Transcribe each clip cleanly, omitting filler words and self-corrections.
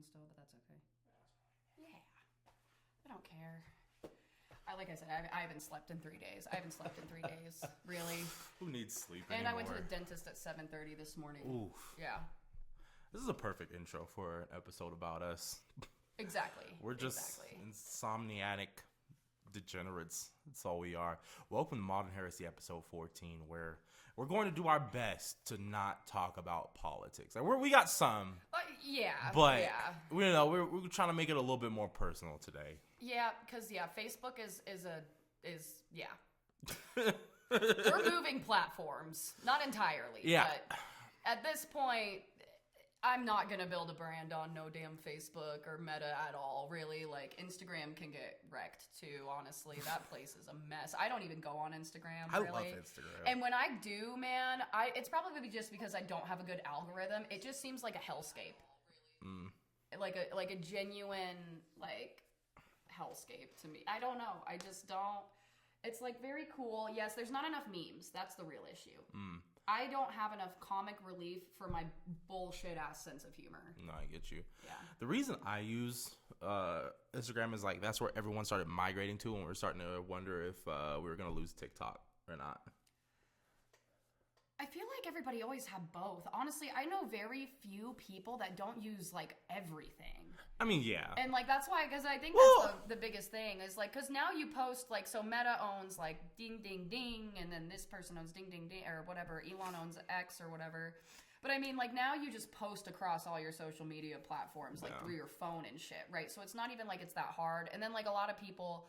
still, but that's okay. Yeah. I don't care. Like I said, I haven't slept in 3 days. Really. Who needs sleep And anymore? I went to the dentist at 7:30 this morning. Oof. Yeah. This is a perfect intro for an episode about us. Exactly. We're just insomniatic degenerates. That's all we are. Welcome to Modern Heresy episode 14, where we're going to do our best to not talk about politics. Like we got some. But we're trying to make it a little bit more personal today. Yeah, because Facebook is we're moving platforms, not entirely. Yeah. But at this point, I'm not gonna build a brand on no damn Facebook or Meta at all. Really, like Instagram can get wrecked too. Honestly, that place is a mess. I don't even go on Instagram. I really. love Instagram. And when I do, man, it's probably just because I don't have a good algorithm. It just seems like a hellscape. Like a genuine hellscape to me. I don't know. I just don't. It's like very cool. Yes, there's not enough memes. That's the real issue. I don't have enough comic relief for my bullshit ass sense of humor. No, I get you. Yeah. The reason I use Instagram is like that's where everyone started migrating to, and we're starting to wonder if we were gonna lose TikTok or not. I feel like everybody always had both. Honestly, I know very few people that don't use like everything. I mean, yeah. And like that's why, because I think that's the biggest thing is like, because now you post like, so Meta owns like ding ding ding, and then this person owns ding ding ding or whatever. Elon owns X or whatever. But I mean, like now you just post across all your social media platforms, like through your phone and shit, right? So it's not even like it's that hard. And then like a lot of people,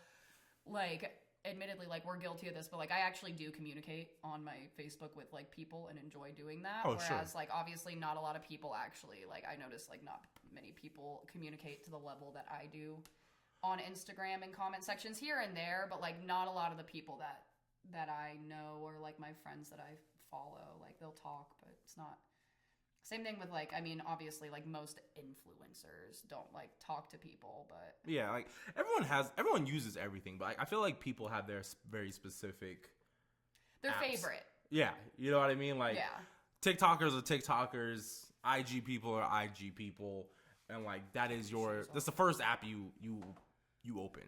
like admittedly, like we're guilty of this, but like I actually do communicate on my Facebook with like people and enjoy doing that. Whereas like obviously not a lot of people actually, like I notice like not many people communicate to the level that I do on Instagram and comment sections here and there, but like not a lot of the people that I know or like my friends that I follow, like they'll talk, but it's not. Same thing with like, I mean, obviously like most influencers don't like talk to people, but yeah, like everyone uses everything, but I feel like people have their very specific apps. Favorite. Yeah, you know what I mean? Like TikTokers are TikTokers, IG people are IG people, and like that's the first app you open.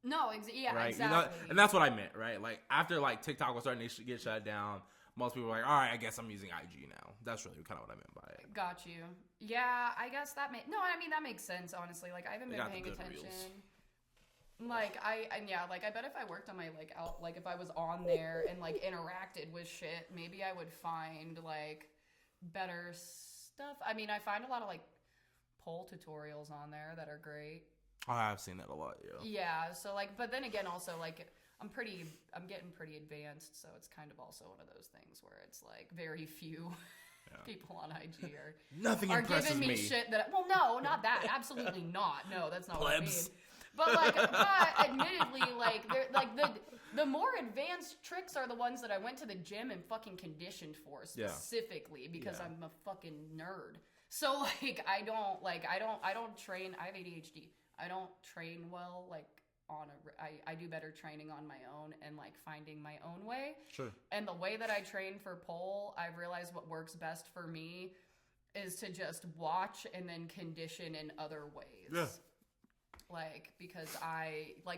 No, right? Exactly. You know, and that's what I meant, right? Like after like TikTok was starting to get shut down, most people were like, all right, I guess I'm using IG now. That's really kind of what I meant by it. Got you. Yeah, I guess that that makes sense, honestly. Like, I haven't been paying attention. Reels. Like, I bet if I worked on my, if I was on there and, like, interacted with shit, maybe I would find, like, better stuff. I mean, I find a lot of, like, poll tutorials on there that are great. Oh, I've seen that a lot, yeah. Yeah, so, like, but then again, also, like, I'm getting pretty advanced, so it's kind of also one of those things where it's like very few people on IG are giving me shit that. Well, no, not that. Absolutely not. No, that's not what I mean. But admittedly, like the more advanced tricks are the ones that I went to the gym and fucking conditioned for specifically because I'm a fucking nerd. So like I don't train. I have ADHD. I don't train well. Like. I do better training on my own and like finding my own way. Sure. And the way that I train for pole, I've realized what works best for me is to just watch and then condition in other ways. Yeah. Like, because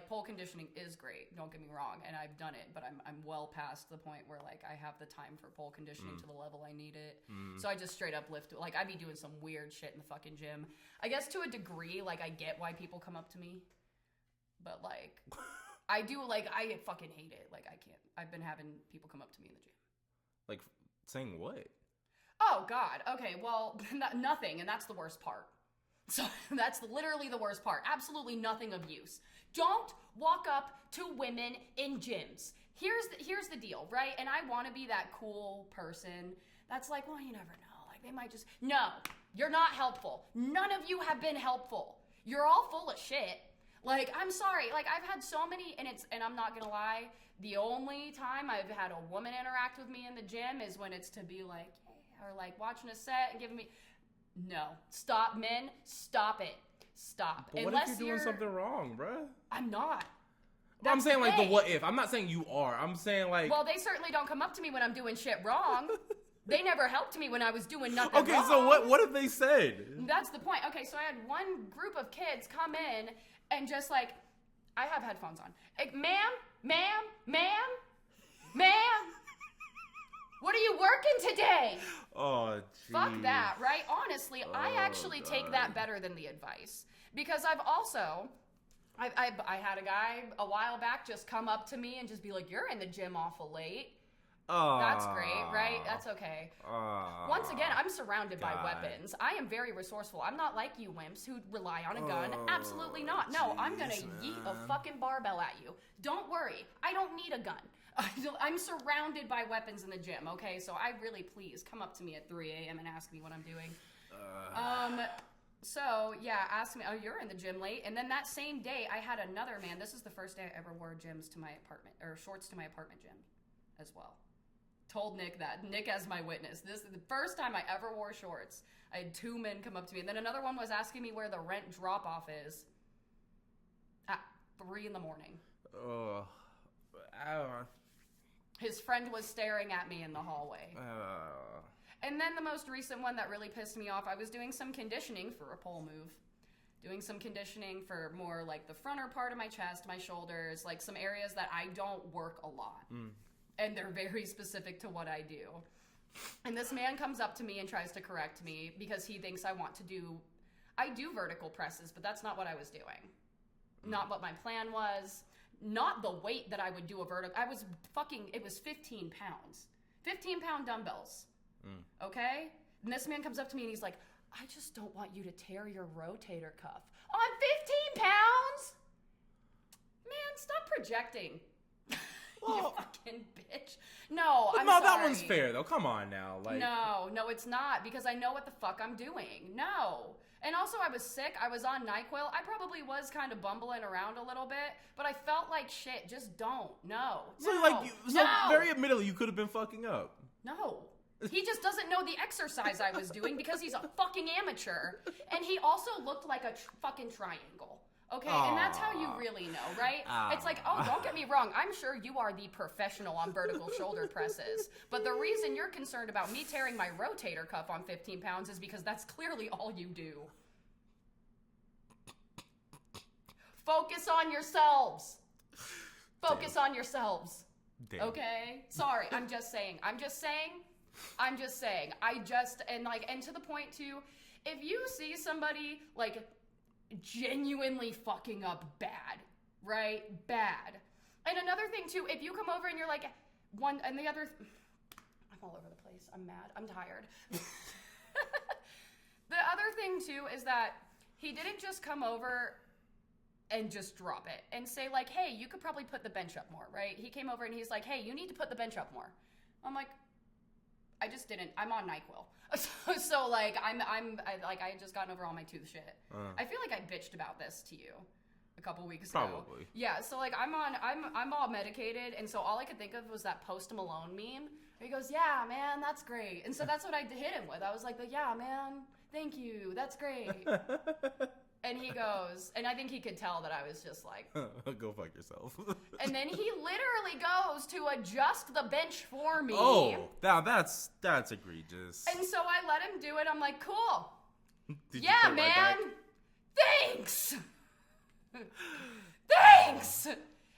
pole conditioning is great, don't get me wrong, and I've done it, but I'm well past the point where like I have the time for pole conditioning to the level I need it. So I just straight up lift, like I'd be doing some weird shit in the fucking gym. I guess to a degree, like I get why people come up to me. But, like, I do, like, I fucking hate it. Like, I can't. I've been having people come up to me in the gym. Like, saying what? Oh, God. Okay, well, nothing, and that's the worst part. So, that's literally the worst part. Absolutely nothing of use. Don't walk up to women in gyms. Here's the deal, right? And I want to be that cool person that's like, well, you never know. Like, they might just... No, you're not helpful. None of you have been helpful. You're all full of shit. Like, I'm sorry, like, I've had so many, and I'm not gonna lie, the only time I've had a woman interact with me in the gym is when it's to be like, yeah, or like watching a set and giving me, no, stop, men, stop it, stop. But what if you're doing something wrong, bruh? I'm not. I'm saying like the what if, I'm not saying you are, I'm saying like. Well, they certainly don't come up to me when I'm doing shit wrong. They never helped me when I was doing nothing Okay, wrong. so what have they said? That's the point. Okay, so I had one group of kids come in and just like, I have headphones on. Like, ma'am, what are you working today? Oh, geez. Fuck that, right? Honestly, I actually take God. that better than the advice. Because I've also... I had a guy a while back just come up to me and just be like, you're in the gym awful late. That's great, right? That's okay. Once again, I'm surrounded by weapons. I am very resourceful. I'm not like you wimps who rely on a gun. Absolutely not. No, I'm gonna yeet a fucking barbell at you. Don't worry. I don't need a gun. I'm surrounded by weapons in the gym, okay? So I really, please, come up to me at 3 a.m. and ask me what I'm doing. So, yeah, ask me, oh, you're in the gym late. And then that same day, I had another man. This is the first day I ever wore gyms to my apartment, or shorts to my apartment gym as well. Told Nick that. Nick as my witness. This is the first time I ever wore shorts. I had 2 men come up to me. And then another one was asking me where the rent drop-off is at 3 in the morning. His friend was staring at me in the hallway. And then the most recent one that really pissed me off, I was doing some conditioning for a pole move. Doing some conditioning for more like the fronter part of my chest, my shoulders, like some areas that I don't work a lot. And they're very specific to what I do. And this man comes up to me and tries to correct me because he thinks I do vertical presses, but that's not what I was doing. Not what my plan was. Not the weight that I would do a vertical. It was 15 pounds. 15-pound dumbbells. Okay? And this man comes up to me and he's like, I just don't want you to tear your rotator cuff. On 15 pounds? Man, stop projecting. You fucking bitch. No, I'm sorry. That one's fair though. Come on now. No, it's not because I know what the fuck I'm doing. No. And also I was sick. I was on NyQuil. I probably was kind of bumbling around a little bit, but I felt like shit. Just don't. No. Very admittedly, you could have been fucking up. No. He just doesn't know the exercise I was doing because he's a fucking amateur. And he also looked like a fucking triangle. Okay? And that's how you really know, right? It's like, oh, don't get me wrong. I'm sure you are the professional on vertical shoulder presses. But the reason you're concerned about me tearing my rotator cuff on 15 pounds is because that's clearly all you do. Focus on yourselves. Focus on yourselves. Damn. Okay? Sorry, I'm just saying. And to the point too, if you see somebody like genuinely fucking up bad, right? Bad. And another thing too, if you come over and you're like I'm all over the place. I'm mad. I'm tired. The other thing too is that he didn't just come over and just drop it and say like, hey, you could probably put the bench up more, right? He came over and he's like, hey, you need to put the bench up more. I'm like, I just didn't. I'm on NyQuil. So like, I had just gotten over all my tooth shit. I feel like I bitched about this to you a couple weeks ago. Probably. Yeah, so like I'm all medicated, and so all I could think of was that Post Malone meme where he goes, yeah, man, that's great. And so that's what I hit him with. I was like, yeah, man, thank you. That's great. And he goes, and I think he could tell that I was just like... Go fuck yourself. And then he literally goes to adjust the bench for me. Oh, now that's egregious. And so I let him do it. I'm like, cool. Did yeah, you man. back? Thanks. Thanks.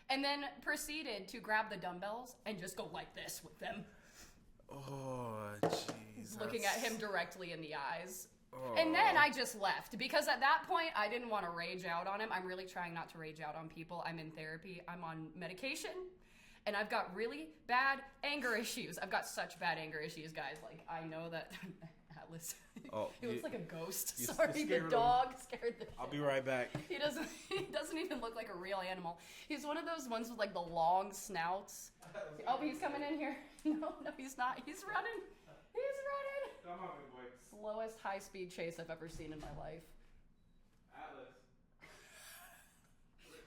And then proceeded to grab the dumbbells and just go like this with them. Oh, jeez. Looking at him directly in the eyes. Oh. And then I just left because at that point I didn't want to rage out on him. I'm really trying not to rage out on people. I'm in therapy. I'm on medication. And I've got really bad anger issues. I've got such bad anger issues, guys. Like, I know that Atlas, he looks like a ghost. Sorry, the dog scared the shit. I'll be right back. He doesn't even look like a real animal. He's one of those ones with like the long snouts. Oh, he's coming in here. No, he's not. He's running. He's running. Come on, big boy. Slowest high-speed chase I've ever seen in my life. Atlas.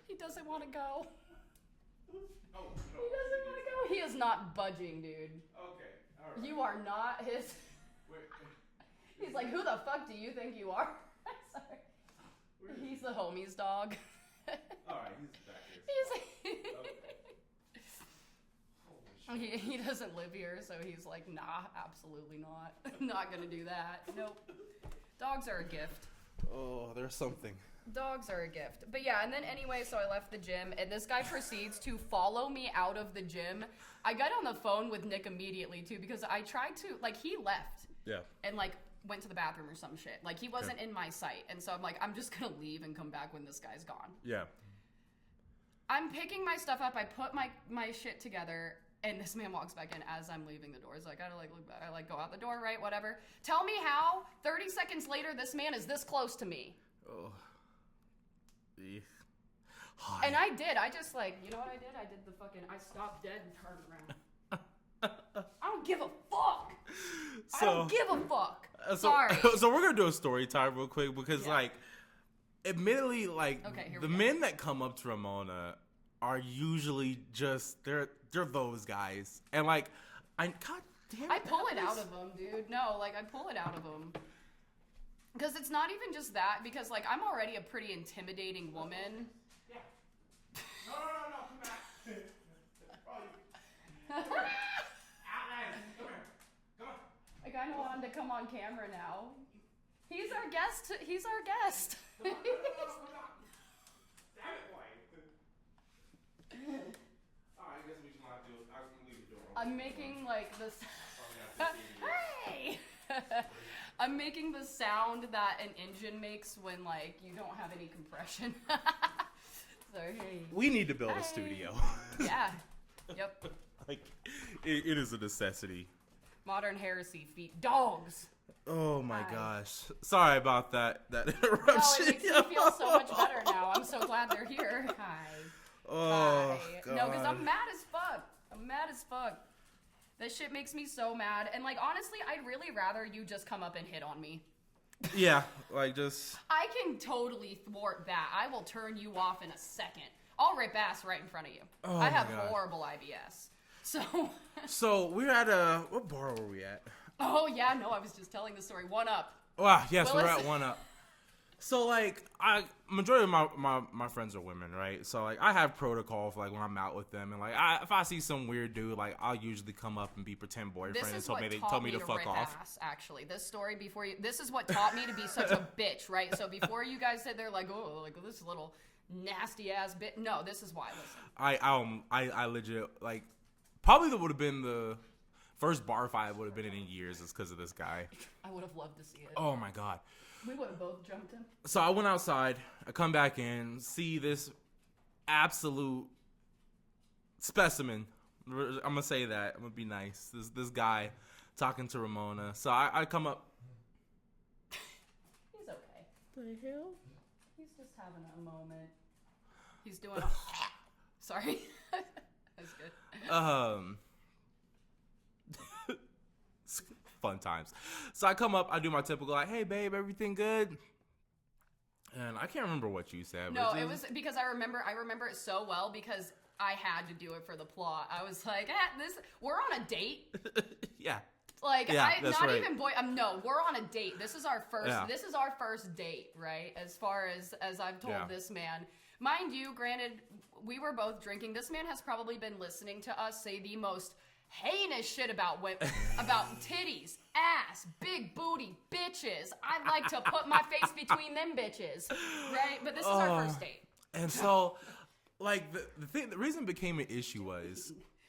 He doesn't want to go. Oh, no. He doesn't want to go. He is not budging, dude. Okay, all right. You are not his... Wait. He's like, who the fuck do you think you are? Sorry. He's the homie's dog. All right, he's back here. Okay. Holy He doesn't live here, so he's like, nah, absolutely not. Not gonna do that. Nope. Dogs are a gift. Oh, there's something. Dogs are a gift. But yeah, and then anyway, so I left the gym, and this guy proceeds to follow me out of the gym. I got on the phone with Nick immediately, too, because I tried to, like, he left. Yeah. And, like, went to the bathroom or some shit. Like, he wasn't in my sight. And so I'm like, I'm just gonna leave and come back when this guy's gone. Yeah. I'm picking my stuff up. I put my shit together, and this man walks back in as I'm leaving the door. He's like, I gotta, like, look back. I, like, go out the door, right? Whatever. Tell me how, 30 seconds later, this man is this close to me. Oh. Hi. And I did. I just, like, you know what I did? I did the fucking, I stopped dead and turned around. I don't give a fuck. I don't give a fuck. Sorry. So we're going to do a story time real quick because, like, admittedly, like, the men that come up to Ramona are usually just, they're those guys. And, like, God damn it. I pull it out of them, dude. No, like, I pull it out of them. Because it's not even just that, because, like, I'm already a pretty intimidating woman. Yeah. No, come back. Come on. I kind of want him to come on camera now. He's our guest. He's our guest. No. Damn it, boy. I guess we should not do it. I can leave the door open. I'm making, like, this... Hey! I'm making the sound that an engine makes when, like, you don't have any compression. So, hey. We need to build a studio. Yeah. Yep. Like, it is a necessity. Modern Heresy feet dogs. Oh my gosh. Sorry about that interruption. No, it makes me feel so much better now. I'm so glad they're here. Hi. Oh, Hi. God. No, because I'm mad as fuck. I'm mad as fuck. That shit makes me so mad. And, like, honestly, I'd really rather you just come up and hit on me. Yeah, like, just... I can totally thwart that. I will turn you off in a second. I'll rip ass right in front of you. Oh, I have horrible IBS. So, we're at what bar were we at? Oh, yeah, no, I was just telling the story. 1UP. Wow, yes, Willis. We're at 1UP. So, like, majority of my friends are women, right? So, like, I have protocol for, like, when I'm out with them. And, like, if I see some weird dude, like, I'll usually come up and be pretend boyfriend and tell me to fuck off. Ass, actually. This story before you... This is what taught me to be such a bitch, right? So, before you guys said they're like, oh, like, this little nasty-ass bitch. No, this is why. Listen. I legit, like, probably that would have been the... First bar fight would have been in years is because of this guy. I would have loved to see it. Oh, my God. We would have both jumped in. So I went outside. I come back in, see this absolute specimen. I'm going to say that. I'm going to be nice. This guy talking to Ramona. So I come up. He's okay. The hell? He's just having a moment. He's doing a... Sorry. That's good. Fun times. So I come up, I do my typical, like, hey, babe, everything good? And I can't remember what you said. No, it was because I remember it so well because I had to do it for the plot. I was like, we're on a date. Yeah. Like, yeah, not right. even no, we're on a date. This is our first date, right? As far as I've told this man. Mind you, granted, we were both drinking. This man has probably been listening to us say the most heinous shit about titties, ass, big booty, bitches. I like to put my face between them bitches, right? But this is our first date. And so, like, the reason it became an issue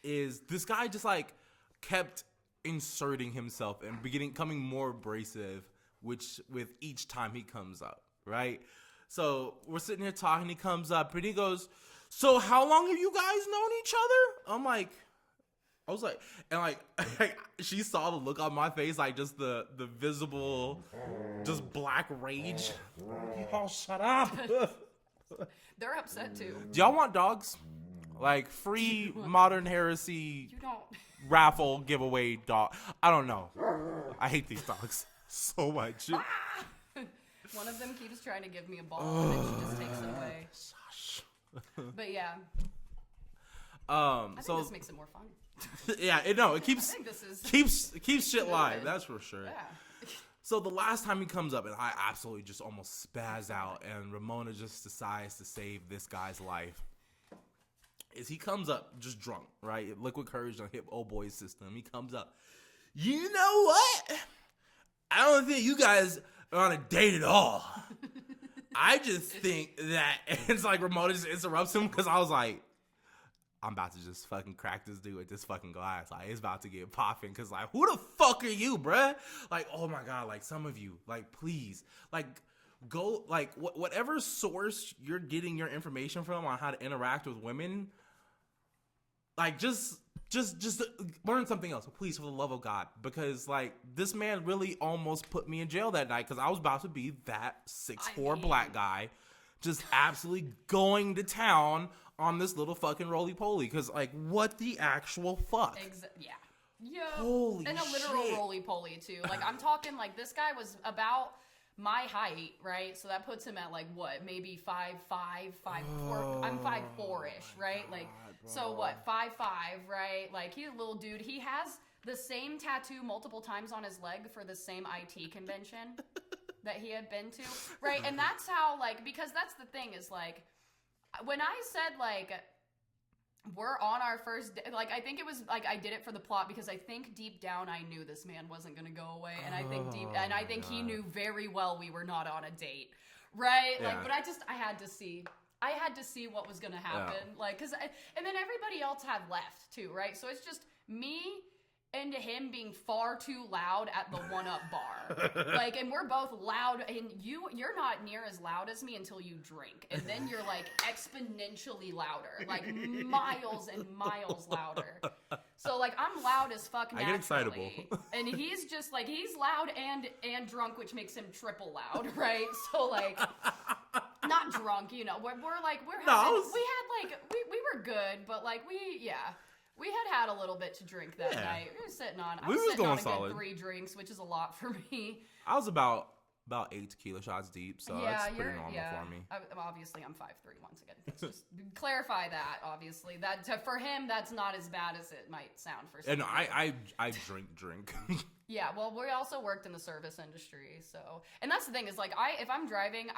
is this guy just, like, kept inserting himself and becoming more abrasive with each time he comes up, right? So we're sitting here talking, he comes up and he goes, so how long have you guys known each other? I was like, and like, she saw the look on my face, like just the visible, just black rage. Y'all shut up. They're upset too. Do y'all want dogs? Like free Modern Heresy raffle giveaway dog. I don't know. I hate these dogs so much. One of them keeps trying to give me a ball and then she just takes it away. But yeah. I think this makes it more fun. Yeah, it keeps shit live. That's for sure. Yeah. So the last time he comes up, and I absolutely just almost spaz out, and Ramona just decides to save this guy's life. is he comes up just drunk, right? Liquid courage on hip old boy's system. He comes up. You know what? I don't think you guys are on a date at all. I just think that it's like Ramona just interrupts him because I was like, I'm about to just fucking crack this dude with this fucking glass. Like, it's about to get popping. Cause like, who the fuck are you, bruh? Like, oh my God, like some of you, like, please, like, go, like, whatever source you're getting your information from on how to interact with women, like, just learn something else, please, for the love of God. Because, like, this man really almost put me in jail that night because I was about to be that 6'4" black guy just absolutely going to town on this little fucking roly-poly. Because, like, what the actual fuck? Yeah. Yeah. Holy and a literal shit. roly-poly, too. Like, I'm talking, like, this guy was about my height, right? So that puts him at, like, what? Maybe 5'5", 5'4". I'm 5'4"-ish, right? God, like, bro. so what? 5'5", right? Like, he's a little dude. He has the same tattoo multiple times on his leg for the same IT convention that he had been to, right? And that's how, like, because that's the thing is, like, when I said, like, we're on our first day, like, I think it was, like, I did it for the plot because I think deep down I knew this man wasn't going to go away, and I think he knew very well we were not on a date, right? Yeah. Like, but I had to see what was going to happen, like, because, and then everybody else had left, too, right? So it's just me and him being far too loud at the one-up bar. Like, and we're both loud, and you're not near as loud as me until you drink. And then you're, like, exponentially louder. Like, miles and miles louder. So, like, I'm loud as fuck naturally. I get excitable. And he's just, like, he's loud and drunk, which makes him triple loud, right? So, like, not drunk, you know. We're like, we were good, but, like, we had a little bit to drink that night. We were sitting on. I was sitting on a good 3 drinks, which is a lot for me. I was about 8 tequila shots deep, so that's pretty normal for me. Obviously, I'm 5'3" once again. Let's just clarify that. Obviously, for him, that's not as bad as it might sound for some. And I drink. Yeah, well, we also worked in the service industry, so, and that's the thing is, like, if I'm driving,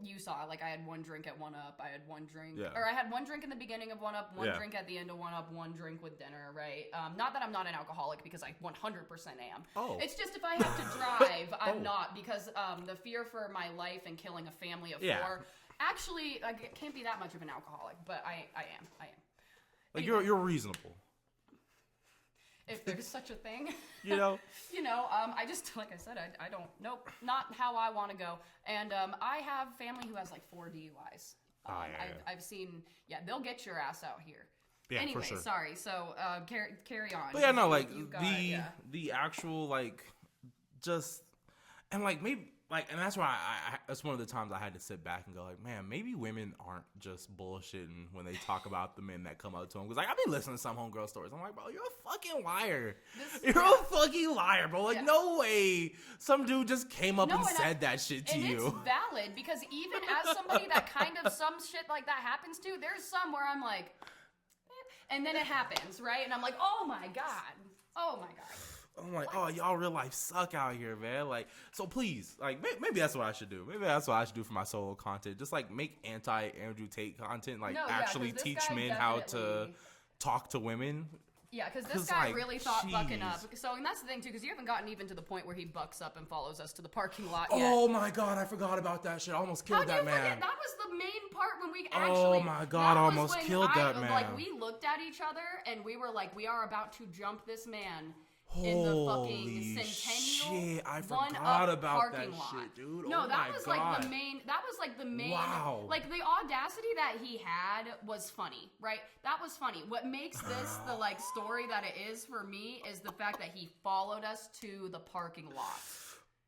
you saw, like, I had 1 drink at 1-Up, I had 1 drink, or I had 1 drink in the beginning of 1-Up, 1 drink at the end of 1-Up, 1 drink with dinner, right? Not that I'm not an alcoholic, because I 100% am. Oh. It's just if I have to drive, I'm not, because the fear for my life and killing a family of 4, actually, like, it can't be that much of an alcoholic, but I am. Like, Anyway. you're reasonable. If there's such a thing. You know? I just, like I said, I don't, nope, not how I want to go. And I have family who has like 4 DUIs. I've seen, they'll get your ass out here. Yeah, anyway, for sure. Sorry. So carry on. But yeah, no, like the actual, like, just, and like maybe, like, and that's why that's one of the times I had to sit back and go, like, man, maybe women aren't just bullshitting when they talk about the men that come up to them. Because, like, I've been listening to some homegirl stories. I'm like, bro, you're a fucking liar. You're a fucking liar, bro. Like, no way some dude just came up and said that shit to you. It's valid, because even as somebody that kind of some shit like that happens to, there's some where I'm like, and then it happens, right? And I'm like, oh my God. I'm like, oh, y'all real life suck out here, man. Like, so please, like, maybe that's what I should do. Maybe that's what I should do for my solo content. Just, like, make anti-Andrew Tate content. Like, actually teach men how to talk to women. Yeah, because this guy really thought bucking up. So, and that's the thing, too, because you haven't gotten even to the point where he bucks up and follows us to the parking lot yet. Oh, my God, I forgot about that shit. I almost killed that man. Forget? That was the main part when we actually... Oh, my God, I almost killed that man. Like, we looked at each other, and we were like, we are about to jump this man in the fucking Centennial shit, I forgot about that lot. shit, dude. No, oh that my was God. like the main. That was like the main. Wow. Like, the audacity that he had was funny, right? That was funny. What makes this the like story that it is for me is the fact that he followed us to the parking lot.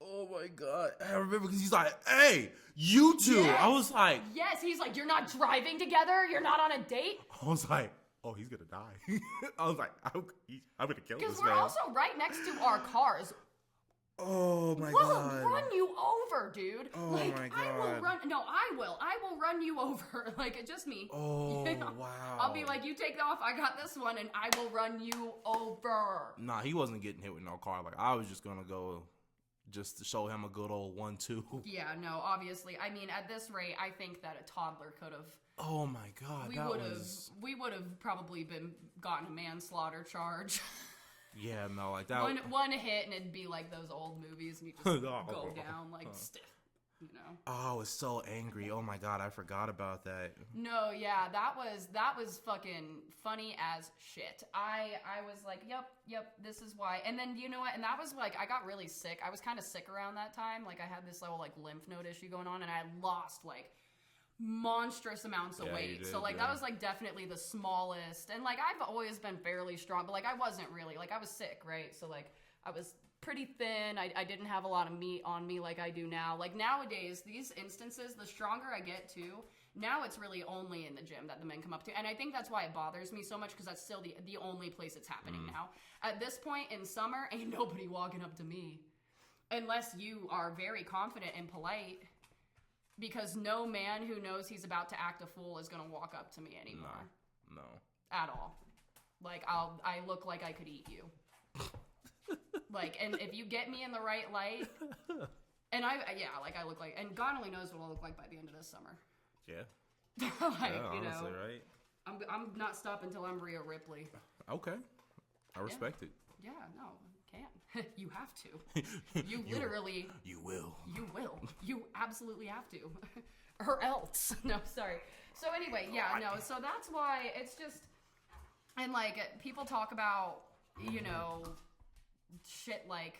Oh my God. I remember because he's like, hey, you two. Yes. I was like, yes, he's like, you're not driving together? You're not on a date? I was like, oh, he's gonna die. I was like, I'm gonna kill this man. Because we're also right next to our cars. Oh my we'll God. Run you over, dude. Oh like, my God. I will run. No, I will run you over. Like, it's just me. Oh, you know? wow. I'll be like, you take off. I got this one, and I will run you over. Nah, he wasn't getting hit with no car. Like, I was just gonna go just to show him a good old 1-2. Yeah, no, obviously. I mean, at this rate, I think that a toddler could have. Oh my God, We would have probably gotten a manslaughter charge. Yeah, no, like that. One hit and it'd be like those old movies, and you just go down like stiff. You know. Oh, I was so angry. Oh my God, I forgot about that. No, yeah, that was fucking funny as shit. I was like, yep, this is why. And then you know what? And that was like, I got really sick. I was kind of sick around that time. Like I had this little like lymph node issue going on, and I lost like monstrous amounts of weight. So like that was like definitely the smallest. And like I've always been fairly strong, but like I wasn't really, like I was sick, right? So like I was pretty thin. I didn't have a lot of meat on me like I do now. Like nowadays, these instances, the stronger I get too, now it's really only in the gym that the men come up to. And I think that's why it bothers me so much, because that's still the only place it's happening now. At this point in summer, ain't nobody walking up to me. Unless you are very confident and polite, because no man who knows he's about to act a fool is going to walk up to me anymore. No. At all. Like, I look like I could eat you. Like, and if you get me in the right light, and I look like, and God only knows what I'll look like by the end of this summer. Yeah. Like, yeah, you honestly, know, right? I'm not stopping until I'm Rhea Ripley. Okay. I respect it. Yeah, no, can't. You have to. You literally. You will. You will. You absolutely have to. Or else. No, sorry. So anyway, yeah, no, so that's why it's just, and like, people talk about, you know, shit like,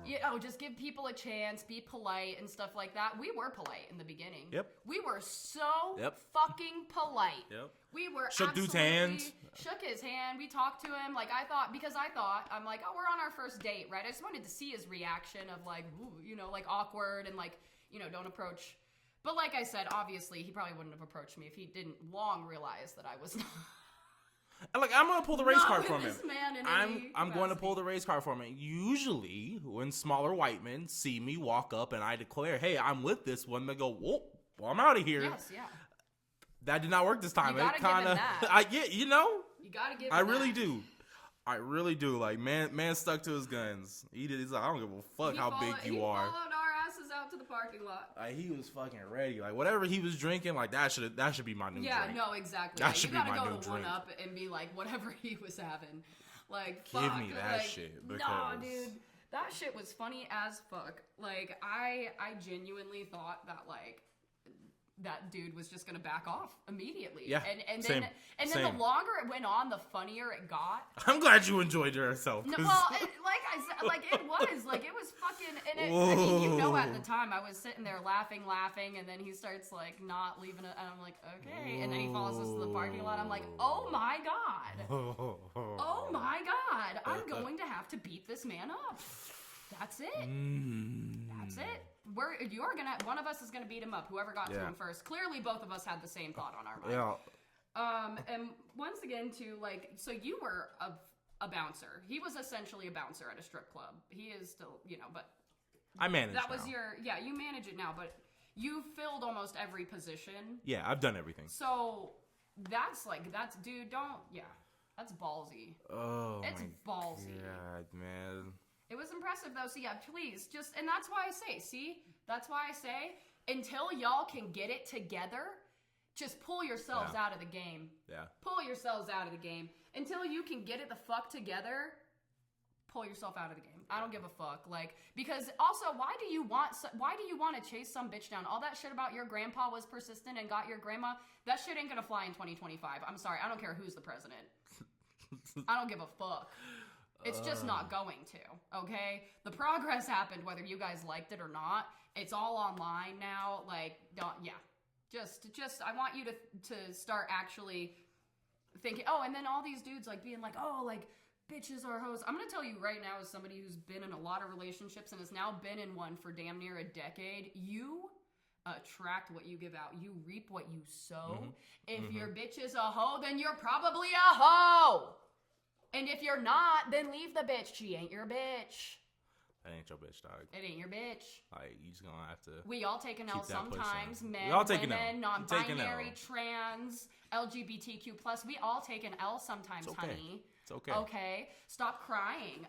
you know, just give people a chance, be polite and stuff like that. We were polite in the beginning. Yep. We were so fucking polite. Yep. We were shook dude's hands. Shook his hand. We talked to him. Like, I'm like, oh, we're on our first date, right? I just wanted to see his reaction of like, ooh, you know, like awkward and like, you know, don't approach. But like I said, obviously, he probably wouldn't have approached me if he didn't long realize that I was not. Like, I'm gonna pull the race card from him. I'm going to pull the race card from him. Usually, when smaller white men see me walk up and I declare, "Hey, I'm with this one," they go, "Whoa, well, I'm out of here." Yes, yeah. That did not work this time. You gotta give him that. I get, you know. You gotta give him I really do. I really do. Like, man stuck to his guns. He's like, I don't give a fuck how big you are. He followed our asses out to the parking lot. He was fucking ready. Like, whatever he was drinking, like that should be my new drink. Yeah, no, exactly. That should be my new drink. You gotta go to one up and be like, whatever he was having. Like, give fuck. me that like, shit. Because... Nah, dude. That shit was funny as fuck. Like, I genuinely thought that, like, that dude was just gonna back off immediately. Yeah, and then the longer it went on, the funnier it got. I'm glad you enjoyed yourself. No, well, like I said, like it was fucking. And I mean, you know, at the time I was sitting there laughing, and then he starts like not leaving it, and I'm like, okay, and then he follows us to the parking lot. I'm like, oh my god, oh my god, I'm going to have to beat this man up. That's it. That's it. One of us is gonna beat him up. Whoever got to him first. Clearly, both of us had the same thought on our mind. Yeah. And once again, too, like, so you were a bouncer. He was essentially a bouncer at a strip club. He is still, you know, but I manage. That was you manage it now, but you filled almost every position. Yeah, I've done everything. So that's dude, that's ballsy. Oh, it's ballsy. God, man. It was impressive, though, so yeah, please, and that's why I say, until y'all can get it together, just pull yourselves out of the game. Yeah. Pull yourselves out of the game. Until you can get it the fuck together, pull yourself out of the game. I don't give a fuck. Like, because also, why do you want to chase some bitch down? All that shit about your grandpa was persistent and got your grandma, that shit ain't gonna fly in 2025. I'm sorry, I don't care who's the president. I don't give a fuck. It's just not going to, okay? The progress happened whether you guys liked it or not. It's all online now. Like, just I want you to start actually thinking, oh, and then all these dudes, like, being like, oh, like, bitches are hoes. I'm going to tell you right now, as somebody who's been in a lot of relationships and has now been in one for damn near a decade, you attract what you give out. You reap what you sow. If your bitch is a hoe, then you're probably a hoe. And if you're not, then leave the bitch. She ain't your bitch. That ain't your bitch, dog. It ain't your bitch. Like, you just gonna have to. We all take an L sometimes. Men, women, non-binary, trans, LGBTQ+. We all take an L sometimes, honey. It's okay. Okay? Stop crying.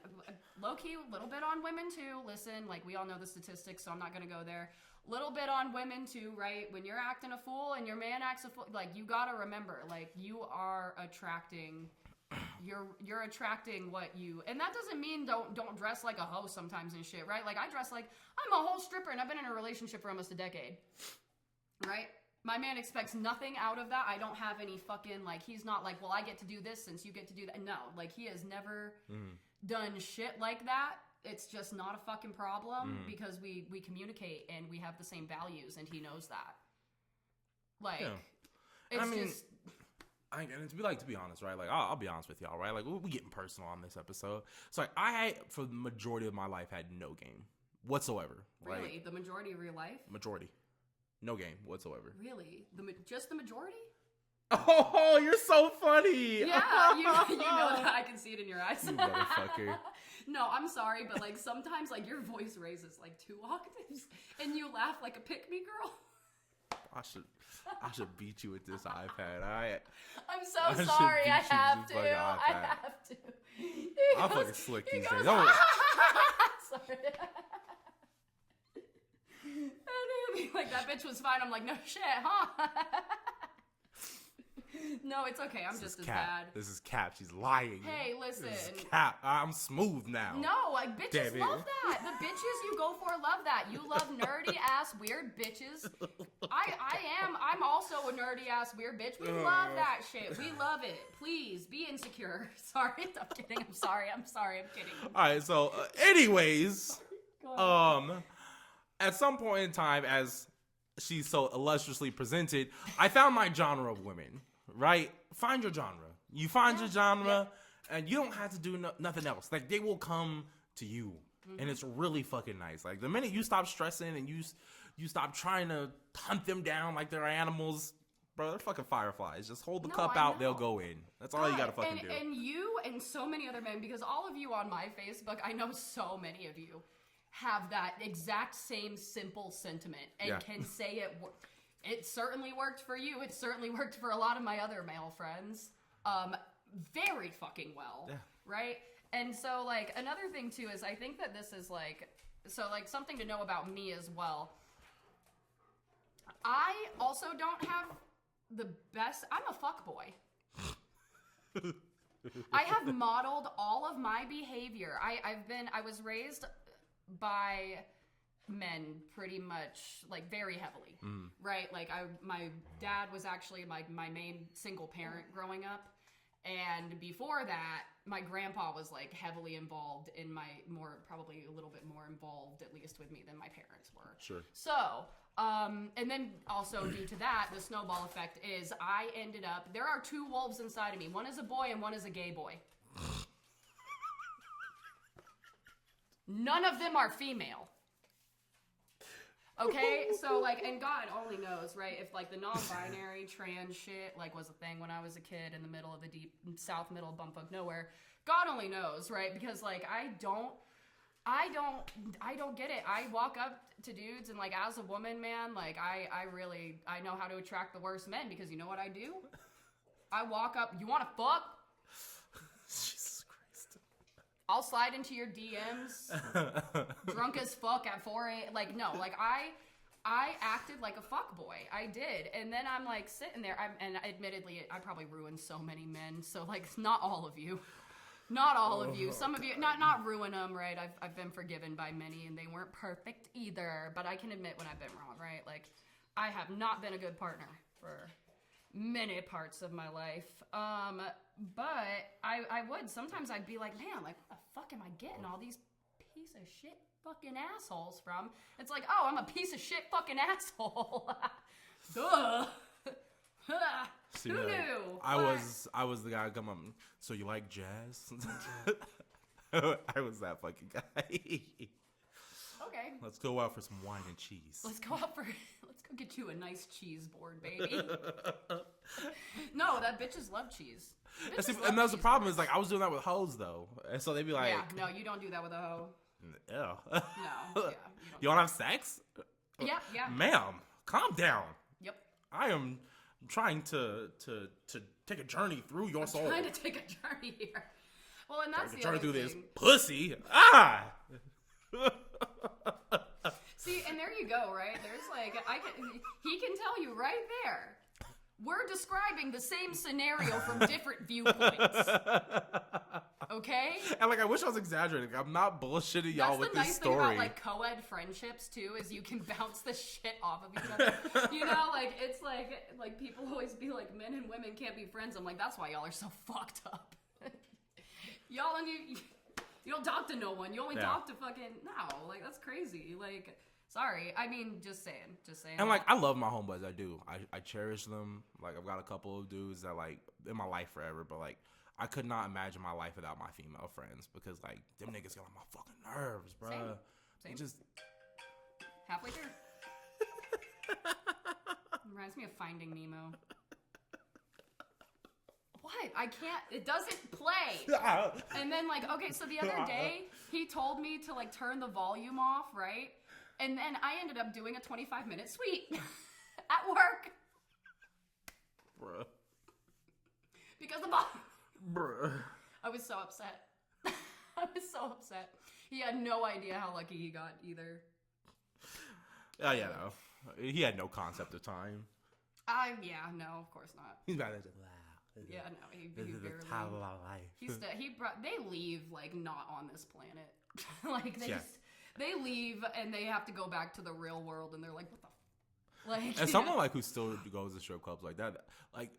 Low-key, a little bit on women, too. Listen, like, we all know the statistics, so I'm not going to go there. Little bit on women, too, right? When you're acting a fool and your man acts a fool, like, you got to remember, like, you are attracting... You're attracting what you, and that doesn't mean don't dress like a hoe sometimes and shit, right? Like, I dress like I'm a whole stripper and I've been in a relationship for almost a decade, right? My man expects nothing out of that. I don't have any fucking, like, he's not like, well, I get to do this since you get to do that. No, like, he has never done shit like that. It's just not a fucking problem because we communicate and we have the same values and he knows that. Like, it's just... and to be honest, right? Like, I'll be honest with y'all, right? Like, we getting personal on this episode. So, like, I, for the majority of my life, had no game whatsoever. Really? Right? The majority of your life? Majority. No game whatsoever. Really? Just the majority? Oh, you're so funny. Yeah, you know that. I can see it in your eyes. You motherfucker. No, I'm sorry, but, like, sometimes, like, your voice raises, like, 2 octaves, and you laugh like a pick-me girl. I should beat you with this iPad. I'm so sorry. I have to. I'm fucking slick these days. Sorry. And he'll be like, that bitch was fine. I'm like, no shit, huh? No, it's okay. I'm just as bad. This is Cap. She's lying. Hey, listen. This is Cap. I'm smooth now. No, like, bitches love that. The bitches you go for love that. You love nerdy ass weird bitches. I'm also a nerdy ass weird bitch. We love that shit. We love it. Please be insecure. Sorry, I'm kidding. I'm sorry. I'm kidding. All right. So, anyways, at some point in time, as she's so illustriously presented, I found my genre of women. Right? Find your genre. You find your genre, and you don't have to do nothing else. Like, they will come to you, and it's really fucking nice. Like, the minute you stop stressing and you stop trying to hunt them down like they're animals, bro, they're fucking fireflies. Just hold the cup out, they'll go in. That's all you gotta fucking do. And you and so many other men, because all of you on my Facebook, I know so many of you have that exact same simple sentiment and can say it. It certainly worked for you. It certainly worked for a lot of my other male friends. Very fucking well. Yeah. Right? And so, like, another thing, too, is I think that this is, like... So, like, something to know about me as well. I also don't have the best... I'm a fuckboy. I have modeled all of my behavior. I was raised by... men pretty much, like, very heavily, right? Like, my dad was actually my main single parent growing up, and before that, my grandpa was, like, heavily involved in probably a little bit more involved, at least with me, than my parents were. Sure. So, and then also due to that, the snowball effect is I ended up, there are 2 wolves inside of me. One is a boy and one is a gay boy. None of them are female. Okay, so, like, and God only knows, right, if, like, the non-binary trans shit, like, was a thing when I was a kid in the middle of the deep south middle of bumfuck nowhere. God only knows, right, because, like, I don't get it. I walk up to dudes and, like, as a woman, man, like, I know how to attract the worst men, because you know what I do? I walk up, you want to fuck? I'll slide into your DMs, drunk as fuck at 4 a.m. Like, no, like, I acted like a fuckboy. I did. And then I'm, like, sitting there, and admittedly, I probably ruined so many men, so, like, not all of you. Not all of you. Some of you, not ruin them, right? I've been forgiven by many, and they weren't perfect either, but I can admit when I've been wrong, right? Like, I have not been a good partner for many parts of my life. But I would, sometimes I'd be like, man, like, what the fuck am I getting all these piece of shit fucking assholes from? It's like, oh, I'm a piece of shit fucking asshole. Duh. See, who knew? I was the guy come up, so you like jazz? I was that fucking guy. Okay. Let's go out for some wine and cheese. Let's go get you a nice cheese board, baby. No, that bitches love cheese. And that's the problem is, like, I was doing that with hoes, though. And so they'd be like... Yeah, no, you don't do that with a hoe. Yeah. No, yeah. You don't have sex? Yeah. Ma'am, calm down. Yep. I am trying to take a journey through your soul. Trying to take a journey here. Well, and that's the Trying other to do this thing. pussy. Ah. See, and there you go, right? There's like, he can tell you right there. We're describing the same scenario from different viewpoints. Okay? And like, I wish I was exaggerating. I'm not bullshitting y'all with this story. Thing about like co-ed friendships too, is you can bounce the shit off of each other. You know, like it's like people always be like, men and women can't be friends. I'm like, that's why y'all are so fucked up. Y'all and you don't talk to no one. You only talk to fucking no. Like that's crazy. Like. Sorry, I mean, just saying. And like, I love my homeboys. I do. I cherish them. Like, I've got a couple of dudes that like in my life forever. But like, I could not imagine my life without my female friends because like them niggas get on my fucking nerves, bro. Same. Just halfway there. Reminds me of Finding Nemo. What? I can't. It doesn't play. And then like, okay, so the other day he told me to like turn the volume off, right? And then I ended up doing a 25-minute suite at work. Bruh. Because the volume. Bruh. I was so upset. I was so upset. He had no idea how lucky he got either. Oh, yeah, no. He had no concept of time. Yeah, no, of course not. He's about to just, wow. Yeah, no, he This is barely. the time of my life. They leave, like, not on this planet. Like, they leave and they have to go back to the real world and they're like, what the like. And someone like who still goes to strip clubs like that, like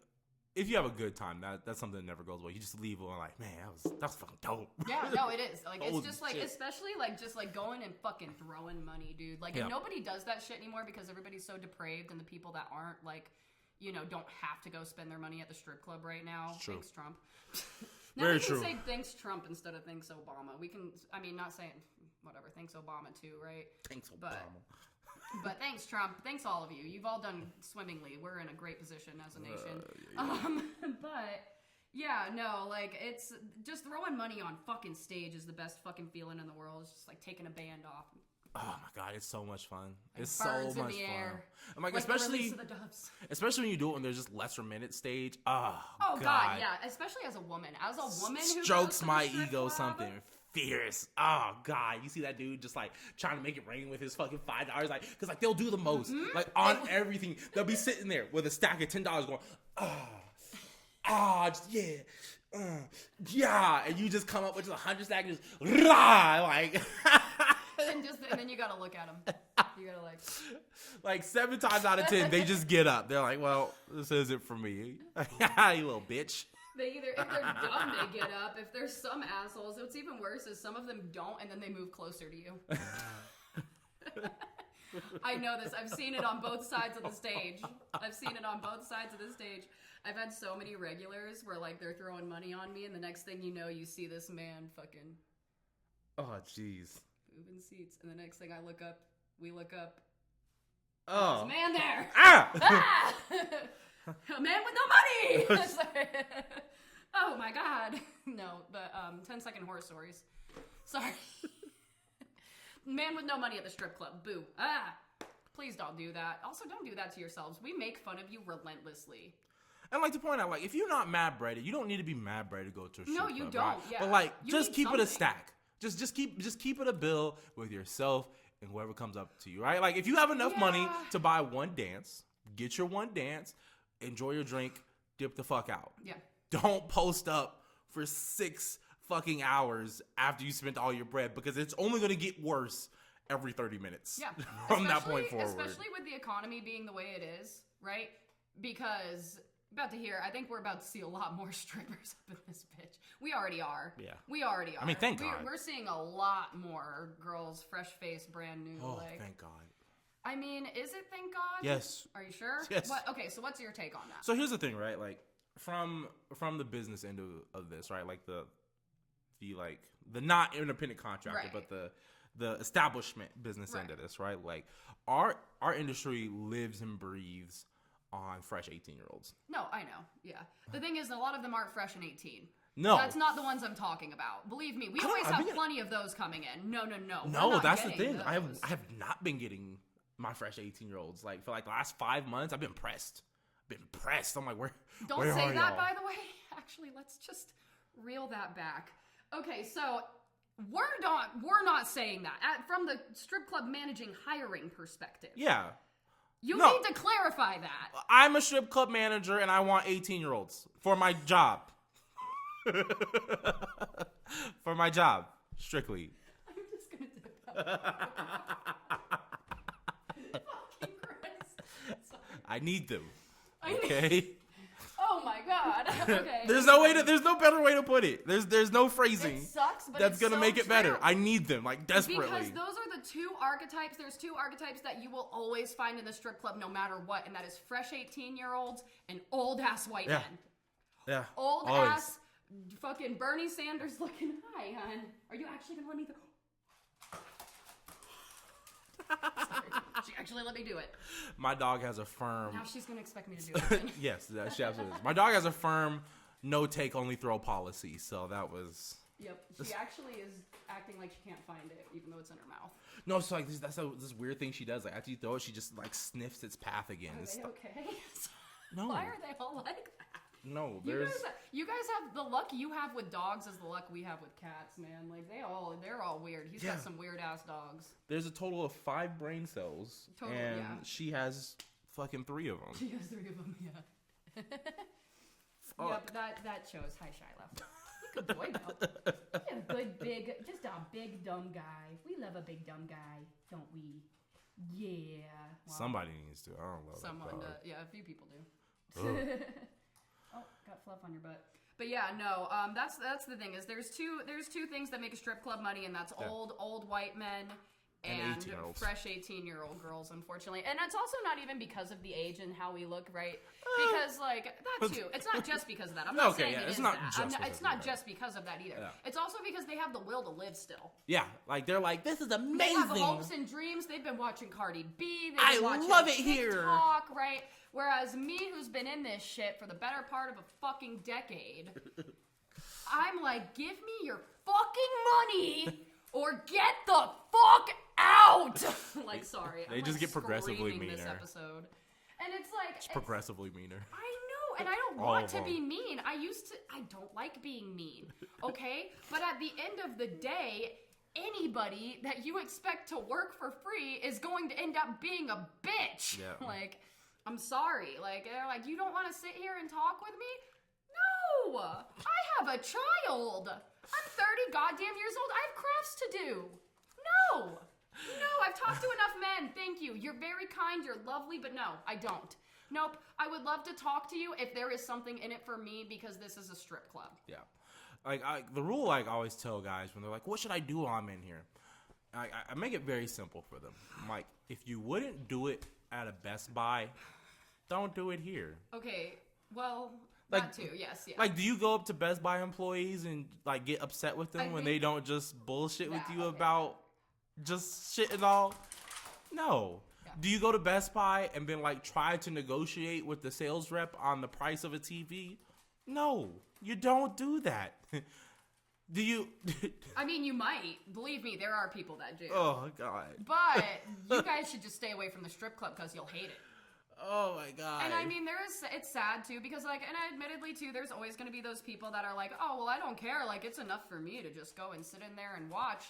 if you have a good time, that's something that never goes away. You just leave and like, man, that was fucking dope. Yeah, no, it is. Like it's just like, shit. especially like just like going and fucking throwing money, dude. Like and nobody does that shit anymore because everybody's so depraved, and the people that aren't like, you know, don't have to go spend their money at the strip club right now. True. Thanks, Trump. Now Very we can true. say thanks Trump instead of thanks Obama. We can. I mean, not saying whatever. Thanks Obama too, right? Thanks, Obama. But thanks, Trump. Thanks, all of you. You've all done swimmingly. We're in a great position as a nation. But yeah, no, like it's just throwing money on fucking stage is the best fucking feeling in the world. It's just like taking a band off. Oh my god, it's so much fun. It's so birds much in the fun. air. I'm like, The especially release of the doves. when you do it when there's just lesser minute stage. Oh God, yeah. Especially as a woman. As a woman who strokes goes to my the strip ego club, something fierce. Oh god, you see that dude just like trying to make it rain with his fucking $5, like because like they'll do the most like on everything. They'll be sitting there with a stack of $10 going, just, yeah, and you just come up with just 100 stacks, just like. and then you gotta look at them. You gotta like 7 times out of 10, they just get up. They're like, well, this isn't for me. You little bitch. They either, if they're dumb, they get up. If there's some assholes, what's even worse is some of them don't, and then they move closer to you. I know this. I've seen it on both sides of the stage. I've had so many regulars where, like, they're throwing money on me, and the next thing you know, you see this man fucking... Oh, jeez. Moving seats, and the next thing we look up. Oh. There's a man there! Ah! A man with no money! Oh my god. No, but 10-second horror stories. Sorry. Man with no money at the strip club. Boo. Please don't do that. Also, don't do that to yourselves. We make fun of you relentlessly. And like to point out, like if you're not mad breaded, you don't need to be mad breaded to go to a strip club. No, you don't. Right? Yeah. But like, You just need keep it a something. stack. Just keep it a bill with yourself and whoever comes up to you, right? Like if you have enough money to buy one dance, get your one dance, enjoy your drink, dip the fuck out. Yeah. Don't post up for 6 fucking hours after you spent all your bread because it's only going to get worse every 30 minutes. Yeah. From that point forward. Especially with the economy being the way it is, right? Because I think we're about to see a lot more strippers up in this bitch. We already are. Yeah. We already are. I mean, thank God. We're seeing a lot more girls, fresh face, brand new. Oh, thank God. I mean, is it thank God? Yes. Are you sure? Yes. Okay, so what's your take on that? So here's the thing, right? Like from the business end of this, right? Like the not independent contractor, Right. but the establishment business end of this, right? Like our industry lives and breathes on fresh 18-year-olds. No, I know. Yeah. The thing is, a lot of them aren't fresh and 18. No. That's not the ones I'm talking about. Believe me, we always have plenty of those coming in. No. No, that's the thing. Those. I have not been getting my fresh 18-year-olds. Like for like the last 5 months, I've been pressed. I'm like, where? Don't where say are that, y'all? by the way. Actually, let's just reel that back. Okay, so we're not saying that from the strip club managing hiring perspective. Yeah. You need to clarify that. I'm a strip club manager and I want 18-year-olds for my job. For my job, strictly. I'm just gonna dip out. Fucking Christ. Sorry. I need them. Okay. Oh my God. Okay. There's no better way to put it. There's no phrasing. It sucks, but that's it's gonna so make it better. true. I need them, like, desperately. Because those are the two archetypes. There's two archetypes that you will always find in the strip club, no matter what, and that is fresh 18-year-olds and old ass white men. Yeah. Old always. ass, fucking Bernie Sanders looking. Hi, hon. Are you actually gonna let me? Sorry. She actually let me do it. My dog has a firm. Now she's gonna expect me to do it again. Yes, she absolutely is. My dog has a firm no take, only throw policy. So that was. Yep. She actually is acting like she can't find it, even though it's in her mouth. No, it's like this weird thing she does. Like after you throw it, she just like sniffs its path again. Are they okay? No. Why are they all like that? No, You guys have the luck you have with dogs is the luck we have with cats, man. Like they're all weird. He's got some weird ass dogs. There's a total of 5 brain cells, and she has fucking 3 of them. She has 3 of them, yeah. Yep, that shows. Hi, Shiloh. Good boy, though. You're a good just a big dumb guy. We love a big dumb guy, don't we? Yeah. Well, somebody needs to. I don't know. Someone, yeah, a few people do. Oh, got fluff on your butt. But yeah, no. That's the thing is there's two things that make a strip club money, and that's old white men and 18-year-olds. Fresh 18-year-old girls, unfortunately. And it's also not even because of the age and how we look, right? Because like that too. It's not just because of that. I'm not saying it's not it's not just because of that either. Yeah. It's also because they have the will to live still. Yeah, like they're like, this is amazing. They have hopes and dreams. They've been watching Cardi B. I love it here. TikTok, right? Whereas me, who's been in this shit for the better part of a fucking decade, I'm like, give me your fucking money or get the fuck out. Like, sorry. They just get progressively meaner. This episode. And it's like... It's progressively meaner. I know, and I don't want to be mean. I don't like being mean, okay? But at the end of the day, anybody that you expect to work for free is going to end up being a bitch. Yeah. Like... I'm sorry. Like, they're like, you don't want to sit here and talk with me? No! I have a child. I'm 30 goddamn years old. I have crafts to do. No! No, I've talked to enough men. Thank you. You're very kind. You're lovely, but no, I don't. Nope. I would love to talk to you if there is something in it for me because this is a strip club. Yeah. Like, the rule I always tell guys when they're like, what should I do while I'm in here? I make it very simple for them. I'm like, if you wouldn't do it at a Best Buy, don't do it here. Okay, well, that too, yes, yeah. Like, do you go up to Best Buy employees and, like, get upset with them when they don't just bullshit with you about just shit and all? No. Yeah. Do you go to Best Buy and then, like, try to negotiate with the sales rep on the price of a TV? No, you don't do that. Do you? I mean, you might. Believe me, there are people that do. Oh, God. But you guys should just stay away from the strip club because you'll hate it. Oh, my God. And I mean, it's sad, too, because, like, and admittedly, too, there's always going to be those people that are like, oh, well, I don't care. Like, it's enough for me to just go and sit in there and watch.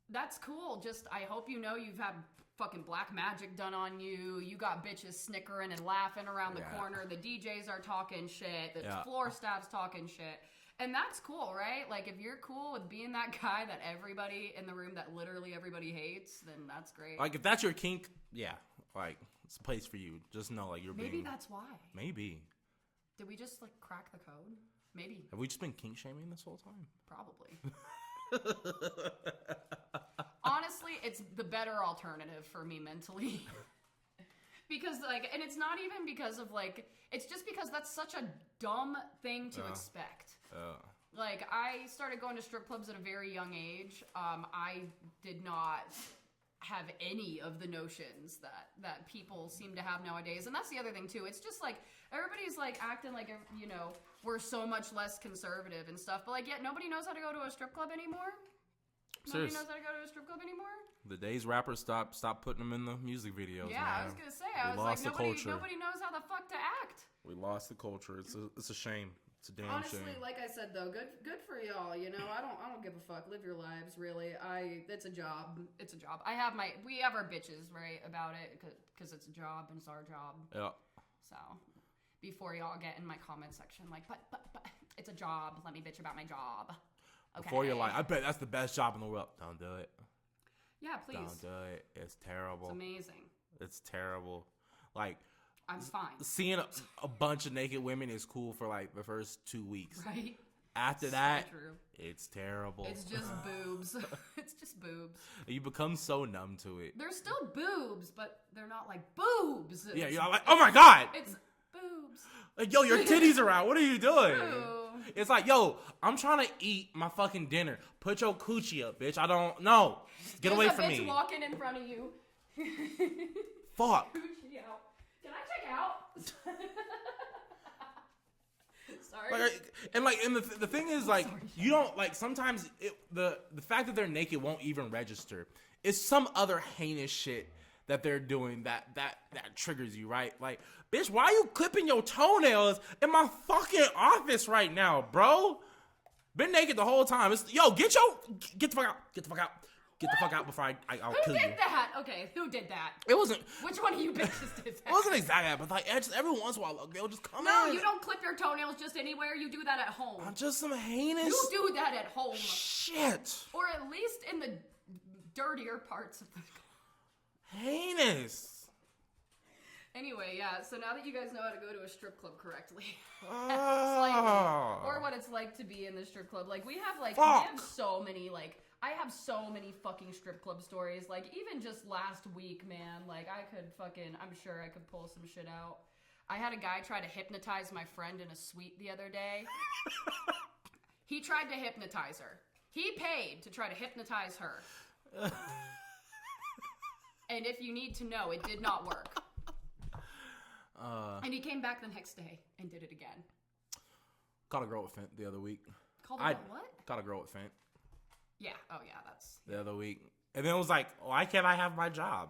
That's cool. Just, I hope you know you've had fucking black magic done on you. You got bitches snickering and laughing around the corner. The DJs are talking shit. The floor staff's talking shit. And that's cool, right? Like, if you're cool with being that guy that everybody in the room that literally everybody hates, then that's great. Like, if that's your kink, yeah, like, it's a place for you. Just know, like, you're Maybe that's why. Maybe. Did we just, like, crack the code? Maybe. Have we just been kink shaming this whole time? Probably. Honestly, it's the better alternative for me mentally. Because, like, and it's not even because of, like, it's just because that's such a dumb thing to expect. Like, I started going to strip clubs at a very young age. I did not have any of the notions that people seem to have nowadays. And that's the other thing, too. It's just, like, everybody's, like, acting like, you know, we're so much less conservative and stuff. But, like, yet nobody knows how to go to a strip club anymore. Nobody knows how to go to a strip club anymore. The days rappers stop putting them in the music videos. Yeah, man. I was gonna say, I was like, nobody knows how the fuck to act. We lost the culture. It's a shame. It's a damn Honestly, shame. like I said though, good for y'all. You know, I don't give a fuck. Live your lives, really. It's a job. It's a job. We have our bitches right about it because it's a job and it's our job. Yeah. So before y'all get in my comment section like, but it's a job. Let me bitch about my job. Okay. Before you're like, I bet that's the best job in the world. Don't do it. Yeah, please. Don't do it. It's terrible. It's amazing. It's terrible. Like, I'm fine. Seeing a bunch of naked women is cool for like the first 2 weeks. Right. After that, it's terrible. It's just boobs. It's just boobs. You become so numb to it. They're still boobs, but they're not like boobs. Yeah, you're like, oh my God. It's boobs. Like, yo, your titties are out. What are you doing? Ew. It's like, yo, I'm trying to eat my fucking dinner. Put your coochie up, bitch. I don't know. Get away from me. There's a bitch walking in front of you. Fuck. Coochie out. Can I check out? Sorry. And the thing is, like, you don't, like, sometimes the fact that they're naked won't even register. It's some other heinous shit that they're doing that triggers you, right? Like, bitch, why are you clipping your toenails in my fucking office right now, bro? Been naked the whole time. Get the fuck out. Get the fuck out. Get the fuck out before I'll kill you. Who did that? Okay, who did that? It wasn't. Which one of you bitches did that? It wasn't exactly that, but like every once in a while, they'll just come in. No, you don't clip your toenails just anywhere. You do that at home. I'm just some heinous. You do that at home. Shit. Or at least in the dirtier parts of the. Heinous. Anyway, yeah. So now that you guys know how to go to a strip club correctly, Oh. or what it's like to be in the strip club, like we have so many I have so many fucking strip club stories. Like, even just last week, man, like, I'm sure I could pull some shit out. I had a guy try to hypnotize my friend in a suite the other day. He tried to hypnotize her. He paid to try to hypnotize her. And if you need to know, it did not work. And he came back the next day and did it again. Caught a girl with Fent the other week. Called her what? Caught a girl with Fent. Yeah. Oh, yeah. That's the other week, and then it was like, why can't I have my job?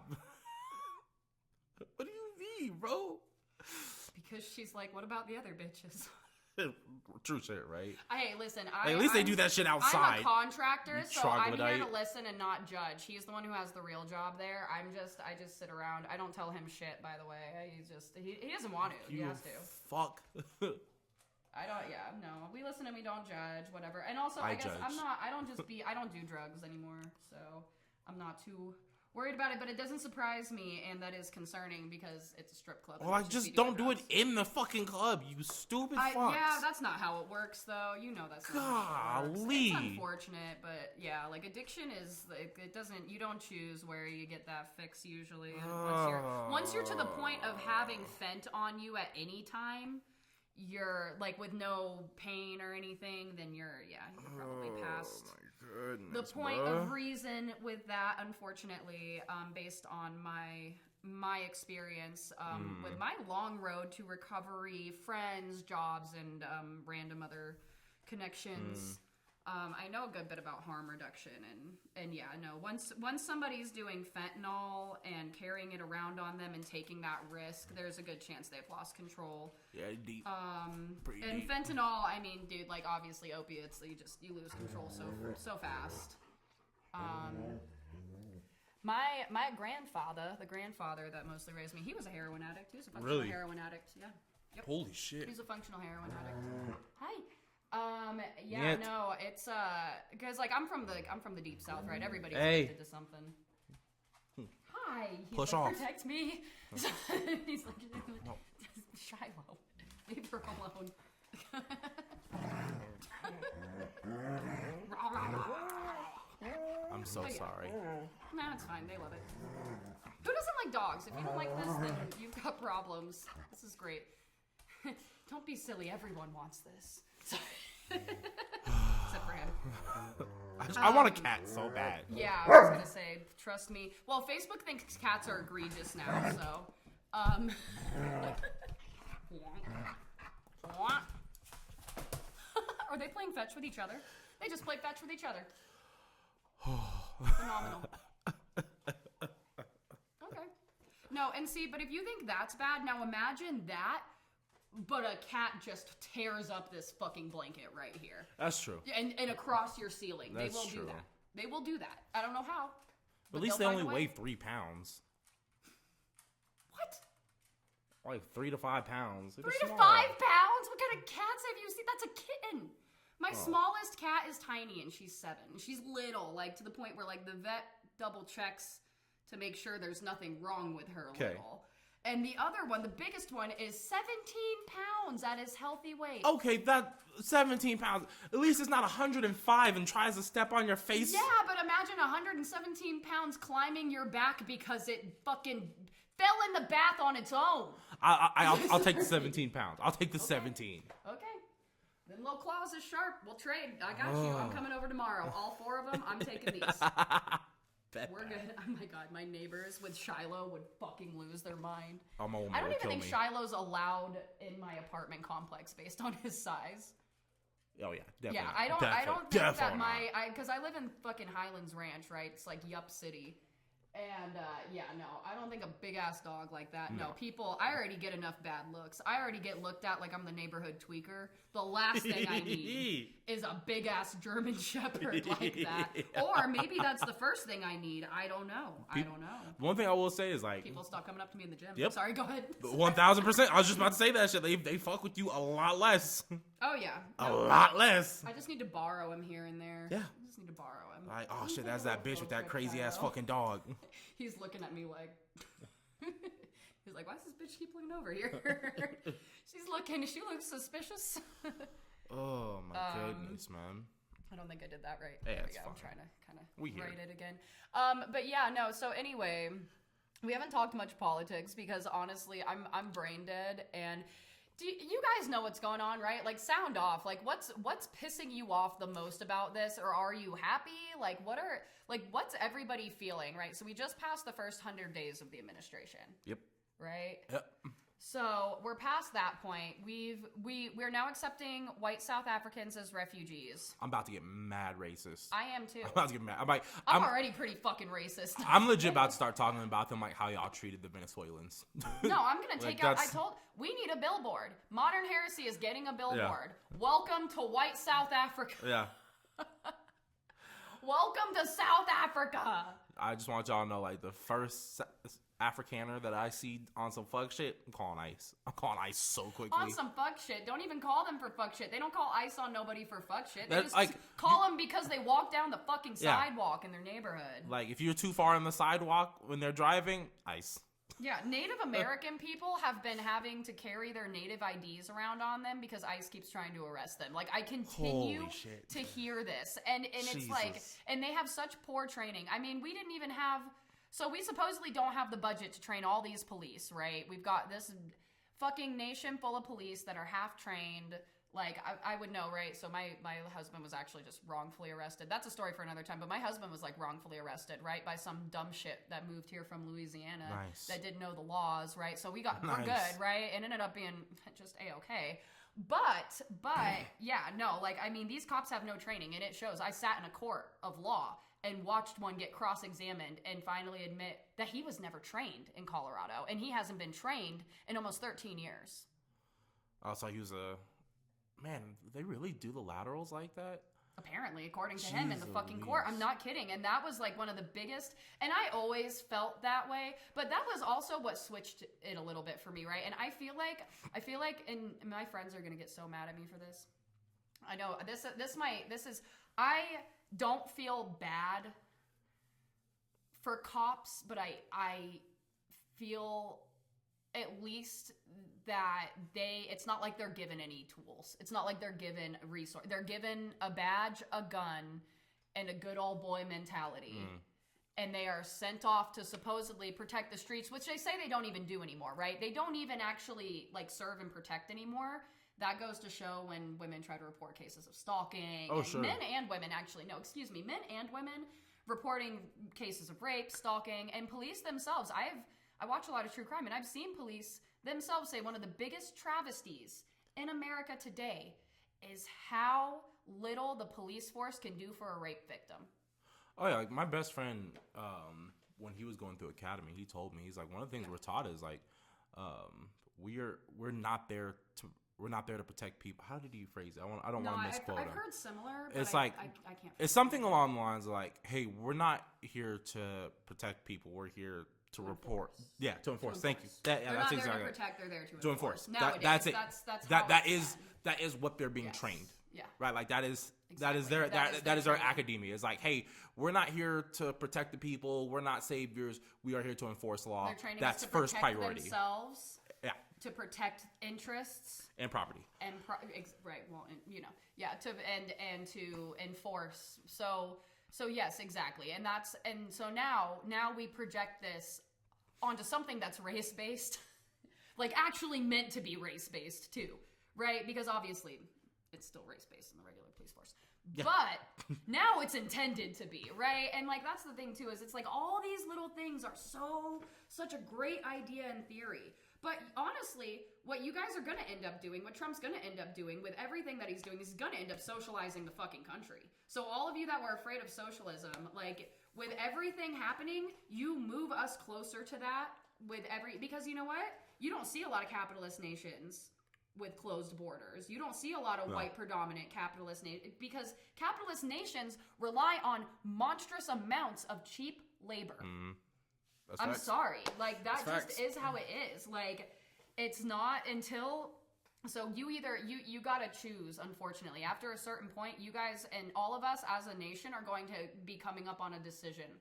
What do you mean, bro? Because she's like, what about the other bitches? True shit, right? Hey, listen. At least they do that shit outside. I'm a contractor, so I'm troglodyte. here to listen and not judge. He's the one who has the real job there. I just sit around. I don't tell him shit. By the way, he doesn't want to. He has to. Fuck. I don't. Yeah, no. We listen and we don't judge. Whatever. And also, I guess judge. I'm not. I don't do drugs anymore, so I'm not too worried about it. But it doesn't surprise me, and that is concerning because it's a strip club. Well, like, just don't do it in the fucking club, you stupid fucks. Yeah, that's not how it works, though. You know that's not how it works. It's unfortunate, but yeah, like, addiction is, it doesn't, you don't choose where you get that fix usually. Once you're to the point of having Fent on you at any time, you're, like, with no pain or anything, then you're probably past the point of reason with that, unfortunately, based on my experience with my long road to recovery, friends, jobs, and random other connections. I know a good bit about harm reduction, and yeah, no. Once somebody's doing fentanyl and carrying it around on them and taking that risk, there's a good chance they've lost control. Yeah, deep. Pretty and deep. Fentanyl, I mean, dude, like, obviously opiates, you lose control so fast. My grandfather, the grandfather that mostly raised me, he was a heroin addict. He was a functional heroin addict. Yeah. Yep. Holy shit. He's a functional heroin addict. Hi. No, it's because, like, I'm from the deep south, right? Everybody's addicted to something. Hi. He's Push like, off. Protect me. He's like, no. Shiloh, leave her alone. I'm so sorry. No, it's fine. They love it. Who doesn't like dogs? If you don't like this, then you've got problems. This is great. Don't be silly. Everyone wants this. Except for him. I want a cat so bad. Yeah, I was gonna say, trust me. Well, Facebook thinks cats are egregious now, so Are they playing fetch with each other? They just play fetch with each other. Phenomenal. Okay. No, and see, but if you think that's bad, now imagine that but a cat just tears up this fucking blanket right here. That's true. And across your ceiling. That's they will true. do that. They will do that. I don't know how. At least they only weigh 3 pounds. What? Like 3 to 5 pounds. 3 to 5 pounds? What kind of cats have you seen? That's a kitten. My smallest cat is tiny, and she's 7. She's little, like to the point where like the vet double checks to make sure there's nothing wrong with her little. And the other one, the biggest one, is 17 pounds at his healthy weight. Okay, that 17 pounds. At least it's not 105 and tries to step on your face. Yeah, but imagine 117 pounds climbing your back because it fucking fell in the bath on its own. I'll take the 17 pounds. I'll take the 17. Okay. Then little claws is sharp. We'll trade. I got you. I'm coming over tomorrow. All 4 of them, I'm taking these. We're good. Oh my god, my neighbors with Shiloh would fucking lose their mind. Oh, my woman I don't would even think kill me. Shiloh's allowed in my apartment complex based on his size. Oh yeah, definitely. Yeah, I don't think that because I live in fucking Highlands Ranch, right? It's like Yup City. And, I don't think a big-ass dog like that. No, people, I already get enough bad looks. I already get looked at like I'm the neighborhood tweaker. The last thing I need is a big-ass German Shepherd like that. Or maybe that's the first thing I need. I don't know. One thing I will say is, like... People stop coming up to me in the gym. Yep. Sorry, go ahead. 1,000%. I was just about to say that shit. They fuck with you a lot less. Oh, yeah. A lot less. I just need to borrow him here and there. Yeah. I just need to borrow him. Like, oh shit, that's that bitch with that crazy-ass fucking dog. He's looking at me like... He's like, why does this bitch keep looking over here? She looks suspicious. Oh, my goodness, man. I don't think I did that right. Hey, there we that's go. fine. I'm trying to kind of write it again. But yeah, no, so anyway, we haven't talked much politics because honestly, I'm brain dead and... You guys know what's going on, right? Like, sound off. Like, what's pissing you off the most about this, or are you happy? Like, what's everybody feeling, right? So we just passed the first 100 days of the administration. Yep. Right? Yep. So we're past that point. We're now accepting white South Africans as refugees. I'm about to get mad racist. I am too. I'm about to get mad. I'm already pretty fucking racist. I'm legit about to start talking about them like how y'all treated the Venezuelans. No, I'm gonna take out. We need a billboard. Modern Heresy is getting a billboard. Yeah. Welcome to white South Africa. Yeah. Welcome to South Africa. I just want y'all to know, like, the first Afrikaner that I see on some fuck shit, I'm calling ICE. I'm calling ICE so quickly. On some fuck shit. Don't even call them for fuck shit. They don't call ICE on nobody for fuck shit. They That's just call them because they walk down the fucking sidewalk in their neighborhood. Like, if you're too far on the sidewalk when they're driving, ICE. Yeah, Native American people have been having to carry their native IDs around on them because ICE keeps trying to arrest them. Like, I continue to hear this. And it's like, and they have such poor training. I mean, we didn't even have... So we supposedly don't have the budget to train all these police, right? We've got this fucking nation full of police that are half-trained. Like, I would know, right? So my husband was actually just wrongfully arrested. That's a story for another time. But my husband was, like, wrongfully arrested, right? By some dumb shit that moved here from Louisiana. Nice. That didn't know the laws, right? So we're Nice. good, right? It ended up being just A-okay. But, yeah, no. Like, I mean, these cops have no training. And it shows. I sat in a court of law and watched one get cross-examined and finally admit that he was never trained in Colorado. And he hasn't been trained in almost 13 years. Oh, so he was a... Man, they really do the laterals like that? Apparently, according to him in the fucking court. I'm not kidding. And that was like one of the biggest... And I always felt that way. But that was also what switched it a little bit for me, right? And I feel like, and my friends are going to get so mad at me for this. I know, I don't feel bad for cops, but I feel at least that it's not like they're given any tools. It's not like they're given a resource. They're given a badge, a gun, and a good old boy mentality. And they are sent off to supposedly protect the streets, which they say they don't even do anymore, right? They don't even actually like serve and protect anymore. That goes to show when women try to report cases of stalking. Oh, sure. Men and women, actually. No, excuse me. Men and women reporting cases of rape, stalking, and police themselves. I watch a lot of true crime, and I've seen police themselves say one of the biggest travesties in America today is how little the police force can do for a rape victim. Oh, yeah. Like, my best friend, when he was going through academy, he told me, he's like, one of the things we're taught is, like, we're not there to protect people. How did you phrase it? I don't want to misquote I've him. heard similar. But It's I like can't. It's something along the lines of like, hey, we're not here to protect people. We're here to report. Enforce. Yeah, to enforce. Thank you. They're that's not there exactly to protect. They're there to enforce. Nowadays, That's it. That's how That it's done. is what they're being Yes. trained. Yeah. Right. Like that is Exactly. their that is their training. academia. It's like, hey, we're not here to protect the people. We're not saviors. We are here to enforce law. Their training That's is to first protect priority. themselves. Yeah. To protect interests. And property. And right, well, yeah, and to enforce. So yes, exactly, and so now we project this onto something that's race based, like actually meant to be race based too, right? Because obviously it's still race based in the regular police force, Yeah. but now it's intended to be, right? And like that's the thing too, is it's like all these little things are such a great idea in theory. But honestly, what you guys are going to end up doing, what Trump's going to end up doing with everything that he's doing, is he's going to end up socializing the fucking country. So all of you that were afraid of socialism, like, with everything happening, you move us closer to that because you know what? You don't see a lot of capitalist nations with closed borders. You don't see a lot of white predominant capitalist nations, because capitalist nations rely on monstrous amounts of cheap labor. Mm-hmm. I'm sorry. Like, that That's just facts. is how it is. Like, it's not until... So you gotta choose, unfortunately. After a certain point, you guys and all of us as a nation are going to be coming up on a decision.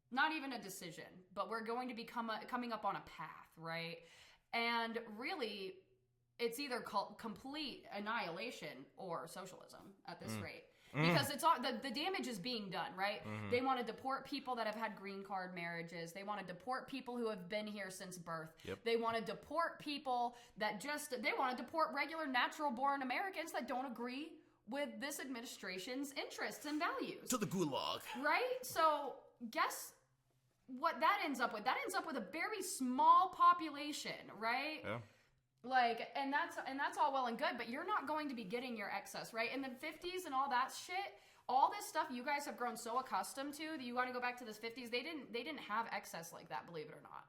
Not even a decision, but we're going to be coming up on a path, right? And really, it's either complete annihilation or socialism at this rate. Because it's all the damage is being done, right? Mm-hmm. They want to deport people that have had green card marriages. They want to deport people who have been here since birth. Yep. They want to deport people they want to deport regular natural born Americans that don't agree with this administration's interests and values. To the gulag. Right? So guess what that ends up with? That ends up with a very small population, right? Yeah. Like, and that's all well and good, but you're not going to be getting your excess, right? In the 50s and all that shit, all this stuff you guys have grown so accustomed to that you want to go back to this 50s. They didn't have excess like that, believe it or not.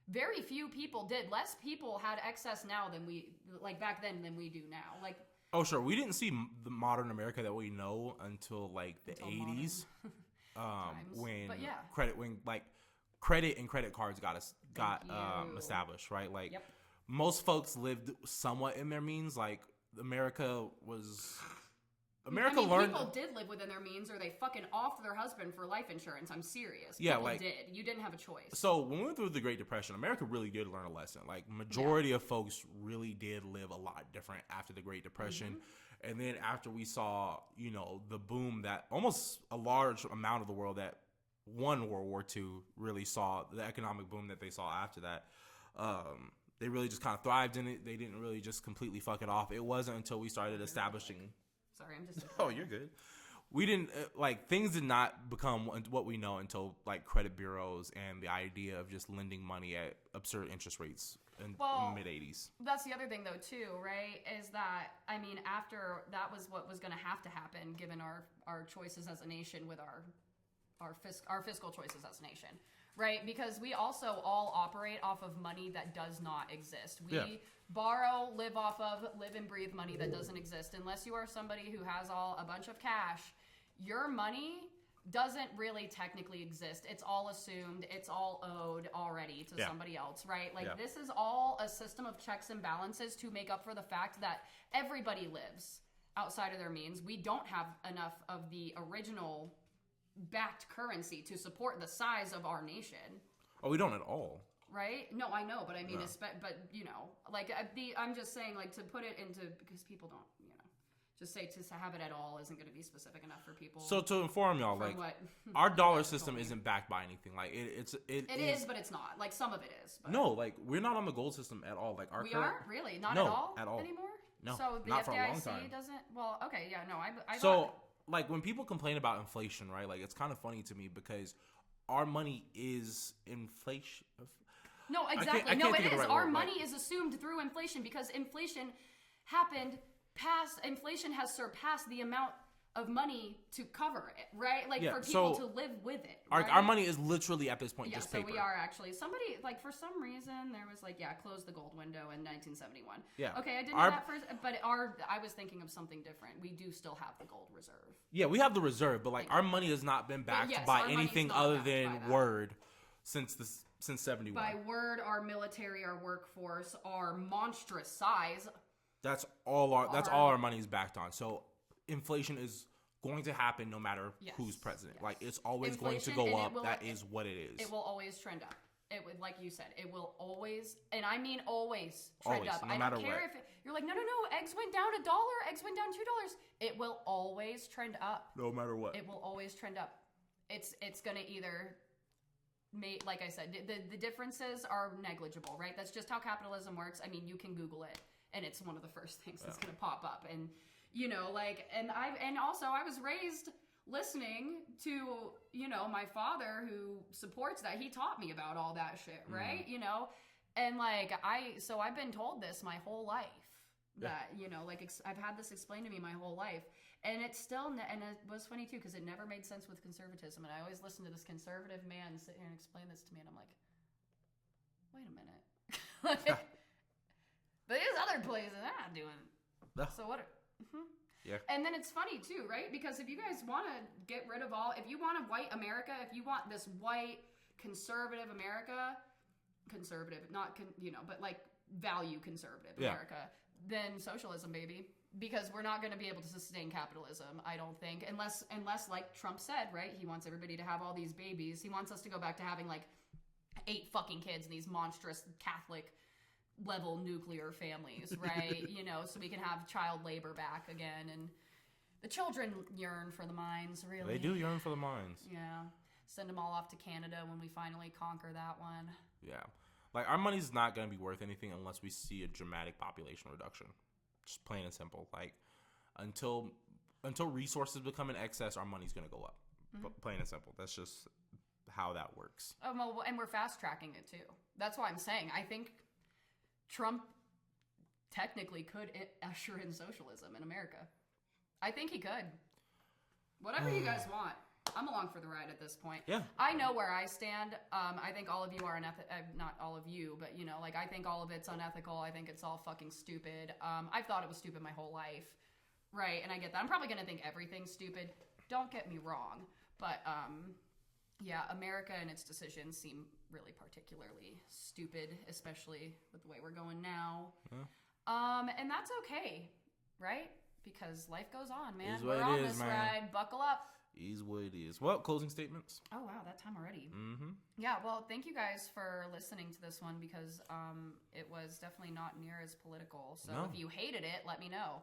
Very few people did. Less people had excess now than back then than we do now. Like, oh sure, we didn't see the modern America that we know until like the 80s, when credit and credit cards got established, right? Like. Yep. Most folks lived somewhat in their means. Like America learned. People did live within their means, or they fucking offed their husband for life insurance. I'm serious. Yeah, people like did. You didn't have a choice. So when we went through the Great Depression, America really did learn a lesson. Like majority of folks really did live a lot different after the Great Depression, and then after we saw, the boom that almost a large amount of the world that won World War II really saw, the economic boom that they saw after that. They really just kind of thrived in it. They didn't really just completely fuck it off. It wasn't until we started establishing. Sorry, I'm just. Oh, you're good. We didn't things did not become what we know until like credit bureaus and the idea of just lending money at absurd interest rates in the mid '80s. That's the other thing, though, too, right? Is that after that was what was going to happen, given our choices as a nation with our fiscal choices as a nation. Right, because we also all operate off of money that does not exist. We borrow, live and breathe money that doesn't exist. Unless you are somebody who has a bunch of cash, your money doesn't really technically exist. It's all assumed. It's all owed already to somebody else, right? Like this is all a system of checks and balances to make up for the fact that everybody lives outside of their means. We don't have enough of the original backed currency to support the size of our nation. Oh, we don't at all. Right? No, I know, but I mean, I'm just saying, like, to put it into, because people don't, just say to have it at all isn't going to be specific enough for people. So to inform y'all, like, our dollar system isn't backed by anything. Like, it is, but it's not. Like, some of it is. But. No, like, we're not on the gold system at all. Like, we are? Really? Not at all anymore? No, so the not FDIC for a long time. Doesn't, well, okay, yeah, no, I so, like, when people complain about inflation, right, like, it's kind of funny to me because our money is inflation. No, exactly. No, it is. Our money is assumed through inflation because inflation has surpassed the amount of money to cover it, right? Like Yeah, for people so to live with it. Our, Right? our money is literally at this point Yeah, just so paper. we are actually. Somebody, like, for some reason, there was like, close the gold window in 1971. Yeah. Okay, I didn't know that first, but I was thinking of something different. We do still have the gold reserve. Yeah, we have the reserve, but like our money has not been backed yes, by our money's anything not other backed than by that. word since 71. By word, our military, our workforce, our monstrous size. That's all our money is backed on. So inflation is going to happen no matter who's president. Like it's always Inflation, going to go up. will, That is what it is. It will always trend up. It would, like you said, it will always, and I mean always, trend up. No I matter don't care what. if you're like, no, eggs went down $1, eggs went down $2. It will always trend up. No matter what. It will always trend up. It's gonna either like I said, the differences are negligible, right? That's just how capitalism works. I mean, you can Google it, and it's one of the first things that's gonna pop up. And you know, like, and also I was raised listening to, you know, my father who supports that. He taught me about all that shit, right? You know, and like so I've been told this my whole life that you know, like I've had this explained to me my whole life. And it's still, and it was funny too, because it never made sense with conservatism. And I always listen to this conservative man sit here and explain this to me, and I'm like, wait a minute. Like, but there's other places they're not doing it. So what? Yeah. And then it's funny too, right? Because if you guys want to get rid of if you want a white America, if you want this white conservative America, conservative, not you know, but like value conservative America, then socialism, baby. Because we're not going to be able to sustain capitalism, I don't think, unless, like Trump said, right? He wants everybody to have all these babies. He wants us to go back to having like 8 fucking kids in these monstrous Catholic level nuclear families, right? You know, so we can have child labor back again. And the children yearn for the mines, really. They do yearn for the mines. Yeah. Send them all off to Canada when we finally conquer that one. Yeah. Like, our money's not going to be worth anything unless we see a dramatic population reduction. Just plain and simple. Like, until resources become in excess, our money's going to go up. Plain and simple. That's just how that works. Oh, well, and we're fast tracking it too. That's why I'm saying I think Trump technically could usher in socialism in America. I think he could. Whatever you guys want. I'm along for the ride at this point. Yeah. I know where I stand. I think all of you are not all of you, but you know, like I think all of it's unethical. I think it's all fucking stupid. I've thought it was stupid my whole life. Right, and I get that. I'm probably gonna think everything's stupid. Don't get me wrong. But yeah, America and its decisions seem really particularly stupid, especially with the way we're going now. Yeah. And that's okay, right? Because life goes on, man. We're on this ride. Buckle up. Is what it is. Well, closing statements. Oh, wow, that time already. Mm-hmm. Yeah, well, thank you guys for listening to this one because it was definitely not near as political. So if you hated it, let me know.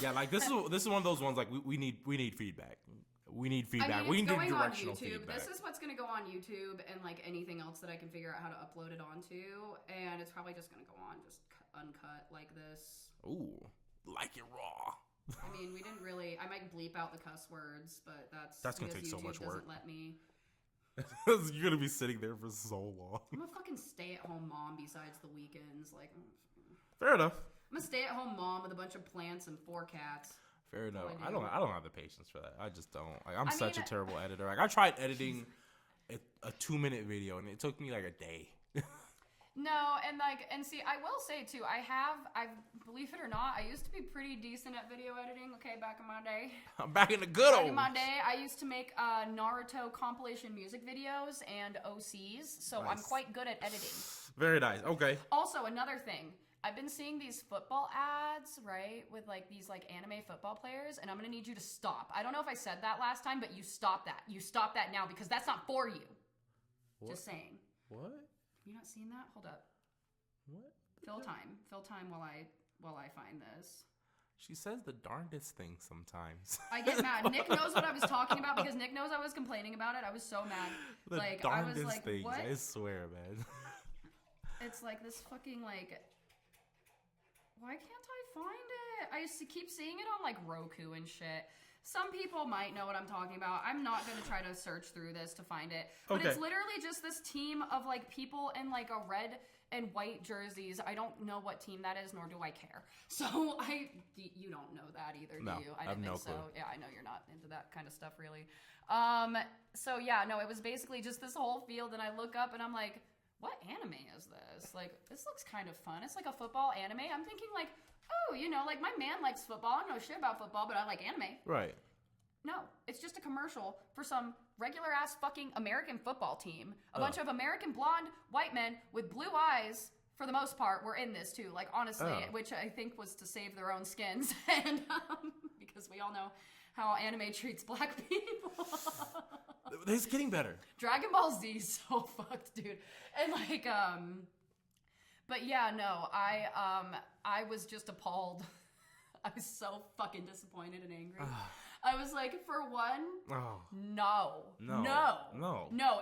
Yeah, like this is one of those ones like we need feedback. We need feedback. I mean, we need on directional YouTube. feedback. This is what's going to go on YouTube and like anything else that I can figure out how to upload it onto, and it's probably just going to go on just uncut like this. Ooh, like it raw. I mean, we didn't really. I might bleep out the cuss words, but that's gonna take YouTube so much work. Doesn't let me. You're gonna be sitting there for so long. I'm a fucking stay-at-home mom. Besides the weekends, like. Fair enough. I'm a stay-at-home mom with a bunch of plants and 4 cats. Fair enough. I don't have the patience for that. I just don't. Like, I'm such a terrible editor. Like I tried editing a 2-minute video, and it took me like a day. No, and see, I will say too, I believe it or not, I used to be pretty decent at video editing, okay, back in my day. I'm back in the good old. Back in my day, I used to make Naruto compilation music videos and OCs, so nice. I'm quite good at editing. Very nice, okay. Also, another thing, I've been seeing these football ads, right, with like these like anime football players, and I'm gonna need you to stop. I don't know if I said that last time, but you stop that. You stop that now, because that's not for you. What? Just saying. What? Have you not seen that? Hold up. What? Fill time while I find this. She says the darndest things sometimes. I get mad. Nick knows what I was talking about because Nick knows I was complaining about it. I was so mad. The like darndest I was like, things. what? I swear, man. It's like this fucking like. Why can't I find it? I used to keep seeing it on like Roku and shit. Some people might know what I'm talking about. I'm not going to try to search through this to find it. But It's literally just this team of like people in like a red and white jerseys. I don't know what team that is, nor do I care. So you don't know that either, do you? I have no so. clue. Yeah, I know you're not into that kind of stuff, really. So yeah, no, it was basically just this whole field, and I look up and I'm like, what anime is this? Like, this looks kind of fun. It's like a football anime. I'm thinking like, oh, like my man likes football. I don't know shit about football, but I like anime. Right. No, it's just a commercial for some regular ass fucking American football team. A bunch of American blonde white men with blue eyes, for the most part, were in this too. Like, honestly, which I think was to save their own skins, and because we all know how anime treats black people. It's getting better. Dragon Ball Z is so fucked, dude. And like, but yeah, no, I was just appalled. I was so fucking disappointed and angry. I was like, for one, no,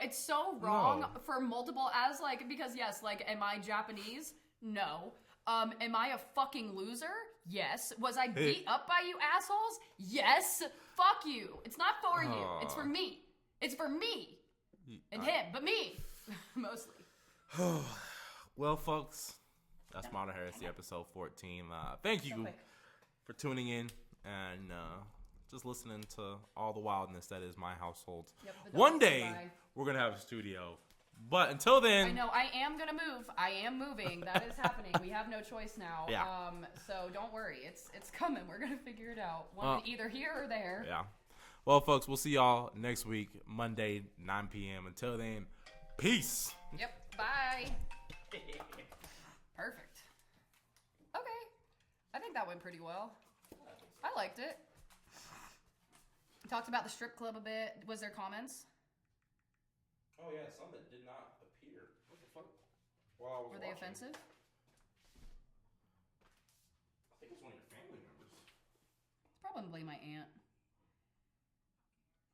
it's so wrong for multiple, as like, because yes, like, am I Japanese? No. Am I a fucking loser? Yes. Was I beat up by you assholes? Yes. Fuck you. It's not for you. It's for me. It's for me. And him, but me. Mostly. Well, folks, that's Modern Heresy episode 14. Thank you for tuning in and just listening to all the wildness that is my household. Yep, one day, we're going to have a studio. But until then... I know, I am going to move. I am moving. That is happening. We have no choice now. Yeah. So don't worry. It's coming. We're going to figure it out. Either here or there. Yeah. Well, folks, we'll see y'all next week, Monday, 9 p.m. Until then, peace. Yep. Bye. Perfect. Okay. I think that went pretty well. I liked it. Talked about the strip club a bit. Was there comments? Oh, yeah, some that did not appear. What the fuck? While I was Were they watching. offensive? I think it's one of your family members. It's probably my aunt.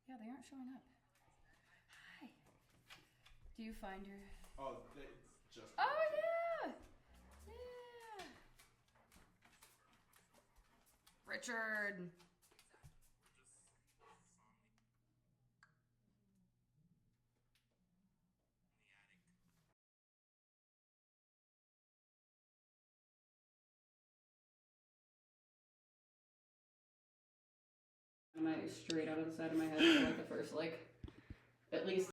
Yeah, they aren't showing up. Hi. Do you find your... Oh, it's just... Oh, yeah! Yeah! Richard! Straight out of the side of my head for like the first, like, at least